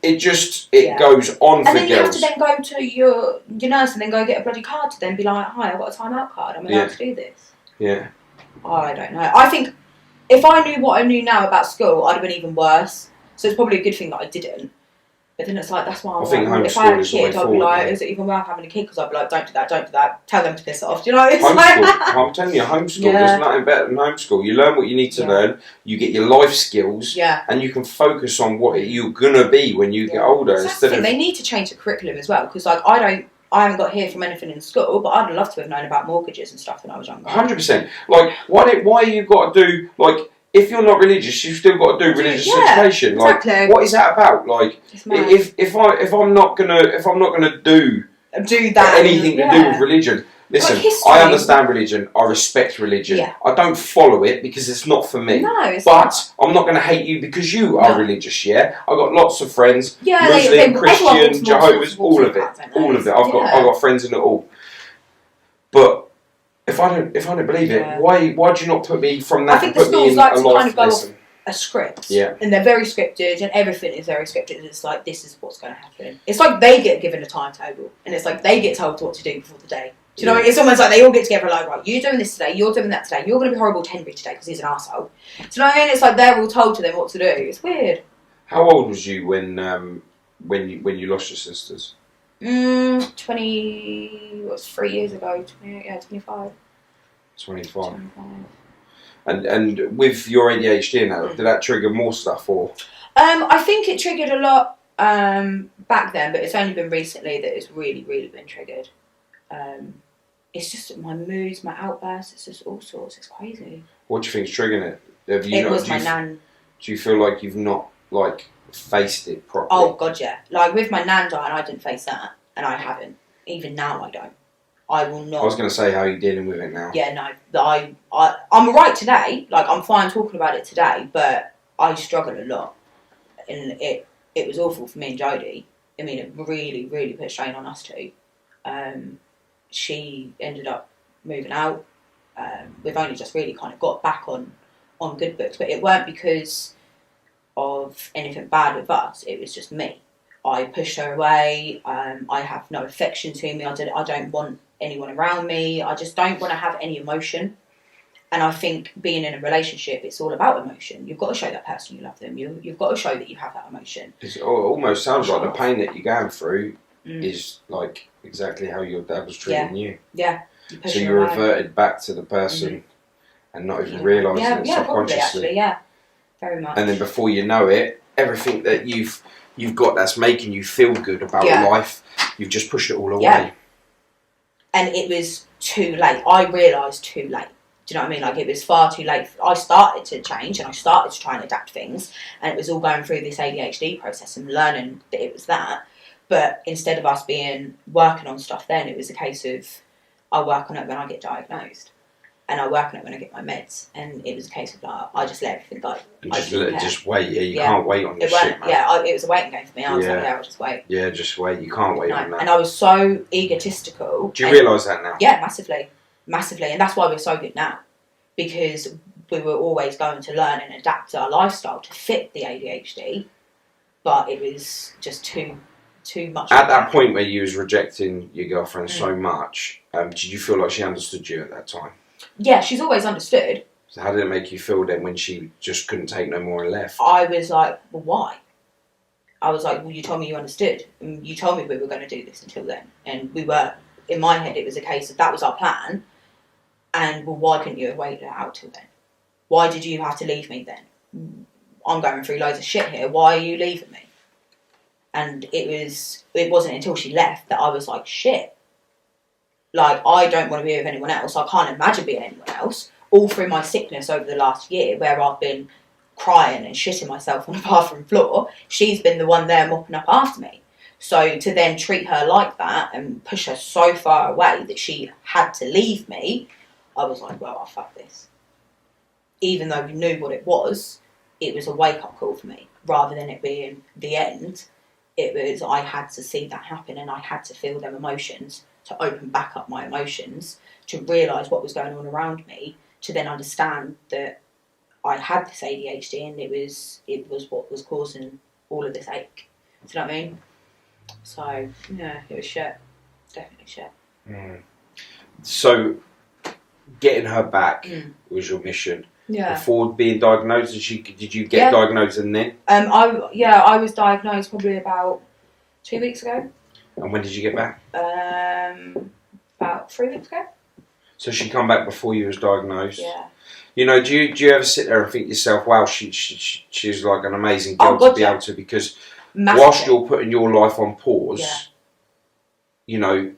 goes on for girls. And then you have to then go to your nurse and then go get a bloody card to then be like, hi, I've got a timeout card. I'm allowed to do this. Yeah. I don't know. I think if I knew what I knew now about school, I'd have been even worse. So it's probably a good thing that I didn't. But then it's like, that's why if I had a kid, I'd be like, is it even worth having a kid? Because I'd be like, don't do that. Tell them to piss off. Do you know? It's I'm telling you, homeschool, there's nothing better than homeschool. You learn what you need to learn, you get your life skills, and you can focus on what you're going to be when you get older. They need to change the curriculum as well, because like, I haven't got here from anything in school, but I'd love to have known about mortgages and stuff when I was younger. 100%. Like, why you got to do, like, if you're not religious, you've still got to do religious education. Like, what is that about? Like, if I'm not gonna do that anything to do with religion. Listen, like I understand religion. I respect religion. Yeah. I don't follow it because it's not for me. No, but I'm not going to hate you because you are religious. Yeah, I've got lots of friends, Muslim, Christian, Jehovah's, all of it. I've got friends in it all. But if I don't believe it, why do you not put me from that? I think the schools like to kind of go off a script, and they're very scripted, and everything is very scripted. It's like, this is what's going to happen. It's like they get given a timetable, and it's like they get told what to do before the day. Do you know what I mean? It's almost like they all get together like, right, you're doing this today, you're doing that today, you're going to be horrible to Henry today because he's an arsehole. Do you know what I mean? It's like they're all told to them what to do. It's weird. How old was you when you lost your sisters? 3 years ago? 25. 25. And with your ADHD now, did that trigger more stuff, or? I think it triggered a lot back then, but it's only been recently that it's really, really been triggered. It's just my moods, my outbursts, it's just all sorts. It's crazy. What do you think's triggering it? It was my nan. Do you feel like you've not faced it properly? Oh God, yeah. Like with my nan dying, I didn't face that, and I haven't. Even now, I don't. I will not. I was going to say, how are you dealing with it now? Yeah, no. I'm alright today. Like, I'm fine talking about it today, but I struggle a lot, and it was awful for me and Jodie. I mean, it really, really put strain on us two. She ended up moving out. We've only just really kind of got back on good books, but it weren't because of anything bad with us. It was just me. I pushed her away. I have no affection to me. I don't want anyone around me. I just don't want to have any emotion. And I think being in a relationship, it's all about emotion. You've got to show that person you love them. You've got to show that you have that emotion. It almost sounds like the pain that you're going through is like exactly how your dad was treating you. Yeah. So you reverted back to the person and not even realising it subconsciously. Probably, actually, yeah. Very much. And then before you know it, everything that you've got that's making you feel good about life, you've just pushed it all away. Yeah. And it was too late. I realised too late. Do you know what I mean? Like, it was far too late. I started to change and I started to try and adapt things, and it was all going through this ADHD process and learning that it was that. But instead of us working on stuff then, it was a case of I work on it when I get diagnosed, and I work on it when I get my meds. And it was a case of like, I just let everything go. Just wait. Yeah, you can't wait on this shit, man. Yeah, it was a waiting game for me. I was like, I'll just wait. Yeah, just wait. You can't wait on that. And I was so egotistical. Do you realise that now? Yeah, massively. And that's why we're so good now, because we were always going to learn and adapt our lifestyle to fit the ADHD. but it was just too much. At that point where you was rejecting your girlfriend so much, did you feel like she understood you at that time? Yeah, she's always understood. So how did it make you feel then when she just couldn't take no more and left? I was like, well, why? I was like, well, you told me you understood. And you told me we were going to do this until then. And we were, in my head, it was a case of that was our plan. And, well, why couldn't you have waited it out till then? Why did you have to leave me then? I'm going through loads of shit here. Why are you leaving me? And it wasn't until she left that I was like, shit. Like, I don't want to be with anyone else. I can't imagine being anyone else. All through my sickness over the last year, where I've been crying and shitting myself on the bathroom floor, she's been the one there mopping up after me. So to then treat her like that and push her so far away that she had to leave me, I was like, well, fuck this. Even though we knew what it was a wake-up call for me. Rather than it being the end, it was I had to see that happen and I had to feel them emotions, to open back up my emotions, to realise what was going on around me, to then understand that I had this ADHD and it was what was causing all of this ache. Do you know what I mean? So, yeah, it was shit. Definitely shit. Mm. So, getting her back was your mission. Yeah. Before being diagnosed, did you get diagnosed and then? I was diagnosed probably about 2 weeks ago. And when did you get back? About 3 weeks ago. So she come back before you was diagnosed. Yeah. You know, do you ever sit there and think to yourself, wow, she's like an amazing girl to be able to, because whilst you're putting your life on pause, you know,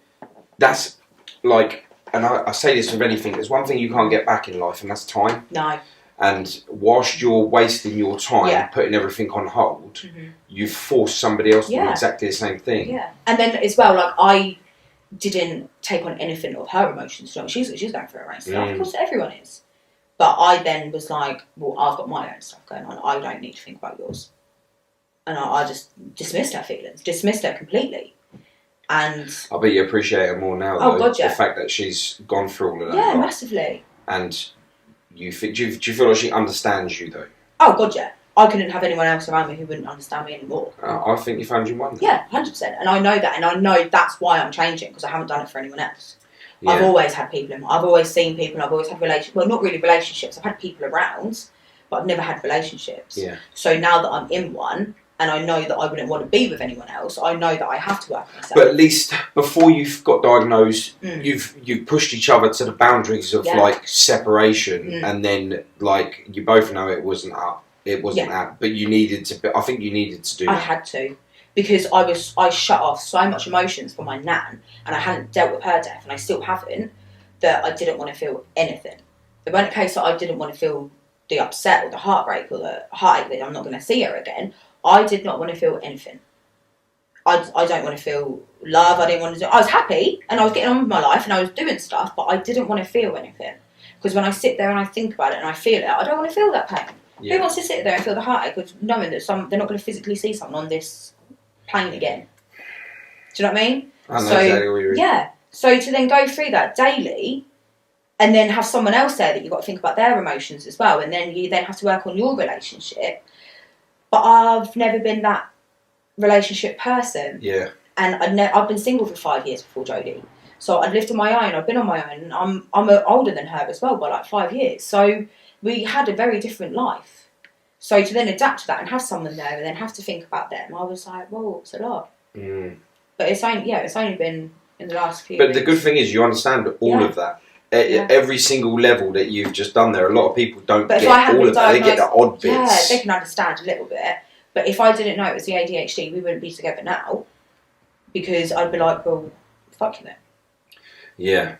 that's like, and I say this with anything, there's one thing you can't get back in life, and that's time. No. And whilst you're wasting your time putting everything on hold, you've forced somebody else to do exactly the same thing. Yeah. And then as well, like, I didn't take on anything of her emotions. She's going through her own stuff. Of course, everyone is. But I then was like, well, I've got my own stuff going on. I don't need to think about yours. And I just dismissed her feelings, dismissed her completely. And I bet you appreciate her more now, though. The fact that she's gone through all of that. Yeah, massively. And do you feel like she understands you, though? Oh, God, yeah. I couldn't have anyone else around me who wouldn't understand me anymore. I think you found your one. Yeah, 100%. And I know that. And I know that's why I'm changing, because I haven't done it for anyone else. Yeah. I've always had people I've always seen people, I've always had relationships. Well, not really relationships. I've had people around, but I've never had relationships. Yeah. So now that I'm in one, and I know that I wouldn't want to be with anyone else, I know that I have to work on myself. But at least before you've got diagnosed, you've pushed each other to the boundaries of like separation, and then like you both know it wasn't that, but you needed to. I think you needed to do that. I had to. Because I shut off so much emotions for my nan, and I hadn't dealt with her death, and I still haven't, that I didn't want to feel anything. It wasn't a case that I didn't want to feel the upset or the heartbreak or the heartache that I'm not going to see her again. I did not want to feel anything. I don't want to feel love. I didn't want to do. I was happy and I was getting on with my life and I was doing stuff, but I didn't want to feel anything. Because when I sit there and I think about it and I feel it, I don't want to feel that pain. Yeah. Who wants to sit there and feel the heartache of knowing that they're not going to physically see someone on this plane again? Do you know what I mean? I know exactly what you mean. Yeah. So to then go through that daily and then have someone else there that you've got to think about their emotions as well, and then you then have to work on your relationship. But I've never been that relationship person. Yeah. And I've been single for 5 years before Jodie. So I'd lived on my own, I've been on my own, and I'm older than her as well by like 5 years. So we had a very different life. So to then adapt to that and have someone there and then have to think about them, I was like, whoa, it's a lot. Mm. But it's only been in the last few But weeks. the good thing is you understand all of that. Every single level that you've just done there, a lot of people don't get all of that. They get the odd bits. Yeah, they can understand a little bit. But if I didn't know it was the ADHD, we wouldn't be together now. Because I'd be like, well, fuck you then. Yeah.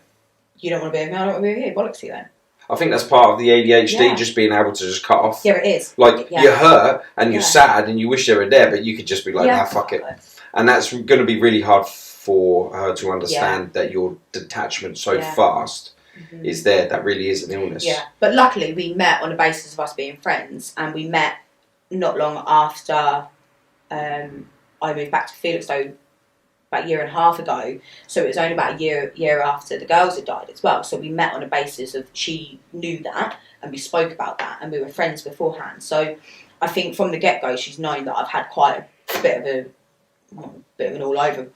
You don't want to be with me, I don't want to be with you. Bollocks you then. I think that's part of the ADHD, just being able to just cut off. Yeah, it is. Like, you're hurt and you're sad and you wish they were there, but you could just be like, nah, fuck it. And that's going to be really hard for her to understand that your detachment so fast is there. That really is an illness. Yeah, but luckily we met on the basis of us being friends, and we met not long after I moved back to Felixstowe about a year and a half ago. So it was only about a year after the girls had died as well. So we met on a basis of she knew that and we spoke about that and we were friends beforehand. So I think from the get-go she's known that I've had quite bit of an all over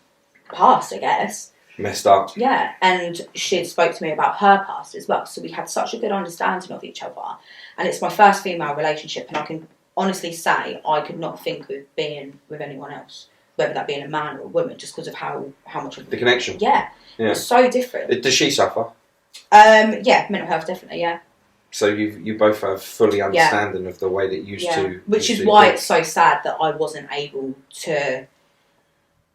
past, I guess. Messed up. Yeah, and she spoke to me about her past as well. So we had such a good understanding of each other. And it's my first female relationship, and I can honestly say I could not think of being with anyone else, whether that being a man or a woman, just because of how much of the connection. Yeah, it's so different. Does she suffer? Yeah, mental health definitely. Yeah. So you both have fully understanding of the way that used to, which is why it's so sad that I wasn't able to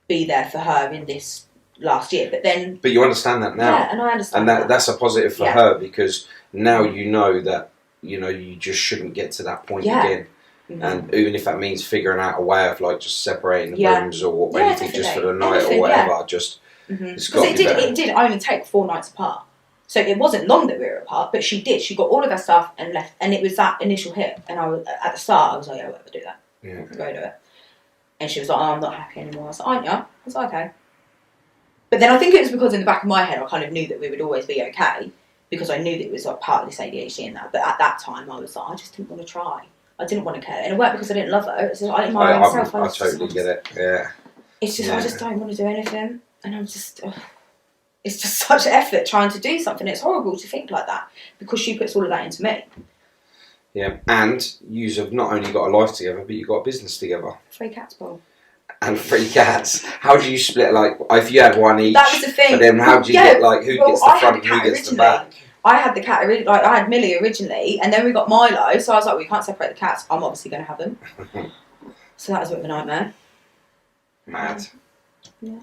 be there for her in this last year. But you understand that now. Yeah, and I understand and that's a positive for her, because now you know that you just shouldn't get to that point again. Mm-hmm. And even if that means figuring out a way of like just separating the rooms or anything, definitely. Just for the night or whatever, just it's got to be better. It did only take 4 nights apart. So it wasn't long that we were apart, but she got all of her stuff and left, and it was that initial hit. And I was at the start, I was like, yeah, whatever, do that. Yeah. Go do it. And she was like, oh, I'm not happy anymore. I was like, aren't you? I was like, okay. But then I think it was because in the back of my head, I kind of knew that we would always be okay, because I knew that it was like part of this ADHD and that. But at that time, I was like, I just didn't want to try. I didn't want to care. And it weren't because I didn't love her. It's just, I didn't mind myself. I totally get it. Yeah. It's just, I just don't want to do anything. And I'm just... It's just such effort trying to do something. It's horrible to think like that, because she puts all of that into me. Yeah, and you have not only got a life together, but you've got a business together. 3 cats, Paul. And 3 cats. How do you split, like, if you had one each? That was the thing. But then how do you get, like, who gets the front and who gets the back? I had the cat, I had Millie originally, and then we got Milo, so I was like, we can't separate the cats. I'm obviously going to have them. So that was a bit of a nightmare. Mad. Yeah.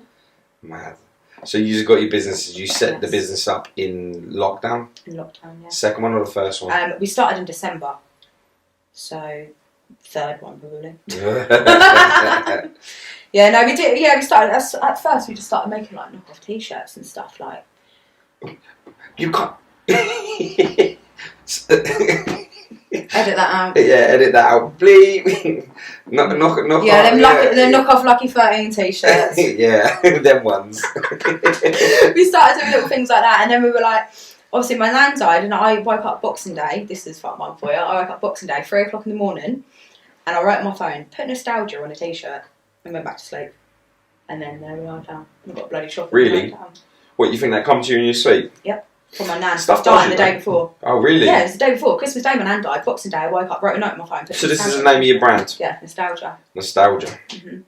Mad. So you just got your businesses. You set the business up in lockdown. In lockdown, yeah. Second one or the first one? We started in December, so 3rd one probably. Yeah, no, we did. Yeah, we started. At first, we just started making like knockoff T-shirts and stuff like. You can't. Edit that out. Yeah, edit that out, please. knock yeah, off. Them knock off Lucky 13 T-shirts. Yeah, them ones. We started doing little things like that, and then we were like, obviously my nan died, and I woke up Boxing Day. This is fun one for you. I woke up Boxing Day, 3 o'clock in the morning, and I wrote on my phone, put nostalgia on a T-shirt, and went back to sleep. And then there we are down. We've got a bloody shop. Really? What, you think that comes to you in your sleep? Yep. From my nan dying the day before. Oh, really? Yeah, it was the day before. Christmas Day, my nan died. Boxing Day, I woke up, wrote a note on my phone. So this is the name of your brand? Yeah, Nostalgia. Nostalgia. Mm-hmm.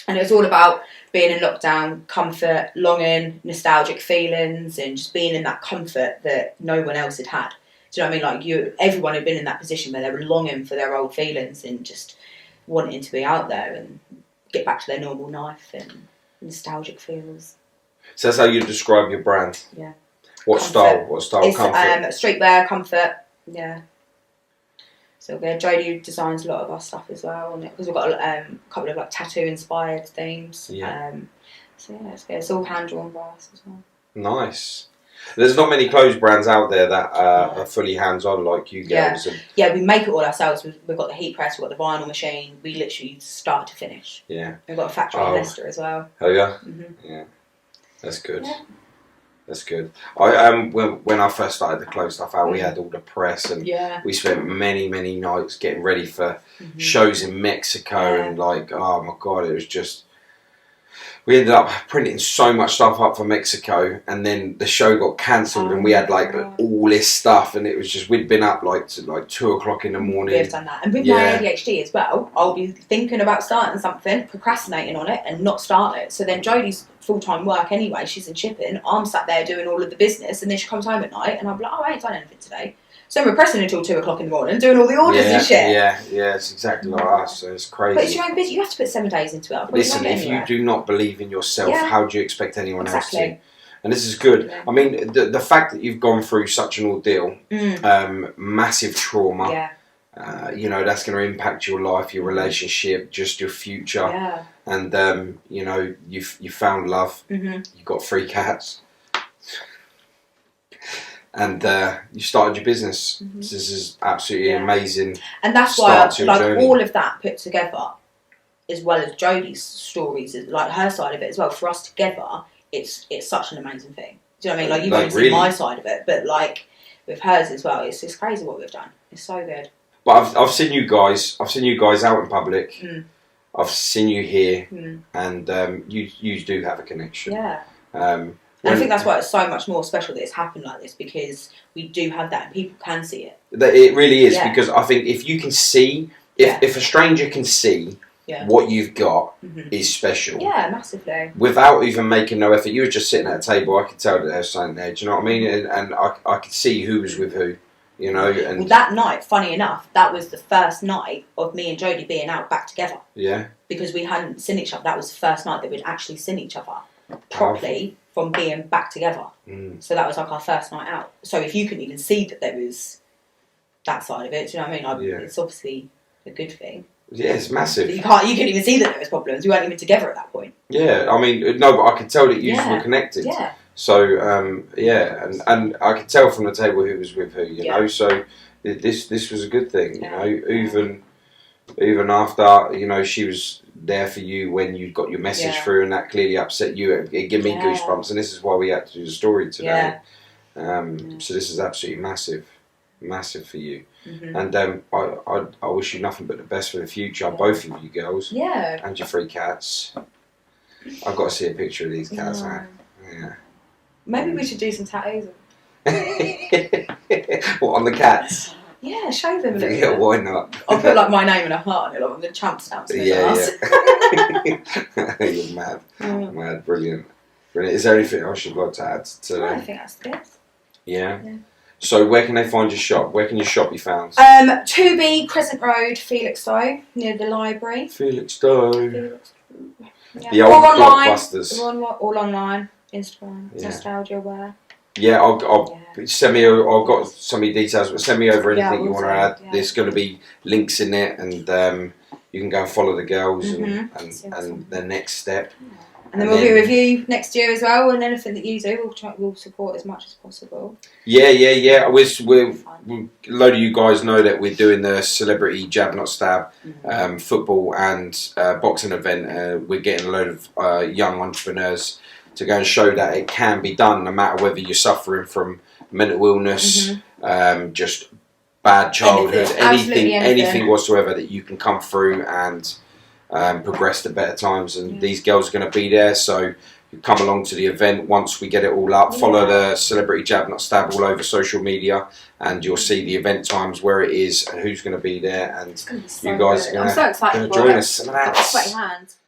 And it was all about being in lockdown, comfort, longing, nostalgic feelings, and just being in that comfort that no one else had had. Do you know what I mean? Like, everyone had been in that position where they were longing for their old feelings and just wanting to be out there and get back to their normal life and nostalgic feels. So that's how you describe your brand? Yeah. What comfort. Style? What style? It's, comfort? Streetwear, comfort. Yeah. So Jodie designs a lot of our stuff as well, because we've got a couple of like tattoo-inspired themes. Yeah. So yeah, it's good. It's all hand-drawn by us as well. Nice. There's not many clothes brands out there that are fully hands-on like you girls. Yeah, we make it all ourselves. We've got the heat press, we've got the vinyl machine. We literally start to finish. Yeah. We've got a factory in Leicester as well. Oh yeah. Mm-hmm. Yeah. That's good. Yeah. That's good. When I first started the clothes stuff out, we had all the press, and we spent many nights getting ready for shows in Mexico, and like, oh my god, it was just. We ended up printing so much stuff up for Mexico, and then the show got cancelled, and we had like all this stuff, and it was just, we'd been up like to like 2 o'clock in the morning. We've done that, and with my ADHD as well, I'll be thinking about starting something, procrastinating on it, and not start it. So then Jodie's full-time work anyway, she's in shipping. I'm sat there doing all of the business, and then she comes home at night, and I'm like, oh, I ain't done anything today. So we're pressing until 2 o'clock in the morning, doing all the orders and shit. Yeah, it's exactly like us. So it's crazy. But it's your own business. You have to put 7 days into it. Listen, if you do not believe in yourself, how do you expect anyone else to? And this is good. Yeah. I mean, the fact that you've gone through such an ordeal, massive trauma, that's going to impact your life, your relationship, just your future. Yeah. And, you found love. Mm-hmm. You've got 3 cats. And you started your business. Mm-hmm. This is absolutely amazing. And that's why, all of that put together, as well as Jodie's stories, like her side of it as well, for us together, it's such an amazing thing. Do you know what I mean? Like, you've only seen my side of it, but like with hers as well, it's crazy what we've done. It's so good. But I've seen you guys out in public. I've seen you here, and you do have a connection. Yeah. And I think that's why it's so much more special that it's happened like this, because we do have that and people can see it. It really is, because I think if you can see, if a stranger can see what you've got is special. Yeah, massively. Without even making no effort. You were just sitting at a table, I could tell that there was something there, do you know what I mean? And I could see who was with who, you know. And well, that night, funny enough, that was the first night of me and Jodie being out back together. Yeah. Because we hadn't seen each other. That was the first night that we'd actually seen each other properly from being back together. So that was like our first night out. So if you couldn't even see that there was that side of it, do you know what I mean? It's obviously a good thing. Yeah, it's massive. You couldn't even see that there was problems. We weren't even together at that point. Yeah, I mean, no, but I could tell that you were connected. Yeah. So, and I could tell from the table who was with who, you know. So this was a good thing, you know. Even after, you know, she was there for you when you got your message through, and that clearly upset you. It gave me goosebumps, and this is why we had to do the story today. So this is absolutely massive for you. And I wish you nothing but the best for the future, both of you girls, and your 3 cats. I've got to see a picture of these cats, man. Yeah. Maybe we should do some tattoos. What, on the cats? Yeah, show them a little bit. Why not? I'll put like my name and a heart on it, like the champ stamps. Yeah. You're mad. Mad, brilliant. Is there anything else you'd like to add to that? I think that's good. Yeah. So where can they find your shop? Where can your shop be found? 2B Crescent Road, Felixstowe, near the library. Felixstowe. The old blockbusters. All online. Instagram. Nostalgia Wear. Yeah, I'll send me. I've got some of your details, but send me over anything you want to add. There's going to be links in it, and you can go and follow the girls and their next step. And then we'll be with you next year as well, and anything that you do, we'll support as much as possible. Yeah. We're a load of you guys know that we're doing the celebrity Jab Not Stab football and boxing event. We're getting a load of young entrepreneurs to go and show that it can be done, no matter whether you're suffering from mental illness, just bad childhood, anything whatsoever, that you can come through and progress to better times. And these girls are going to be there, so you come along to the event once we get it all up. Follow the Celebrity Jab Not Stab all over social media, and you'll see the event times, where it is, and who's going to be there. And you guys are going to join us. Got sweaty hands.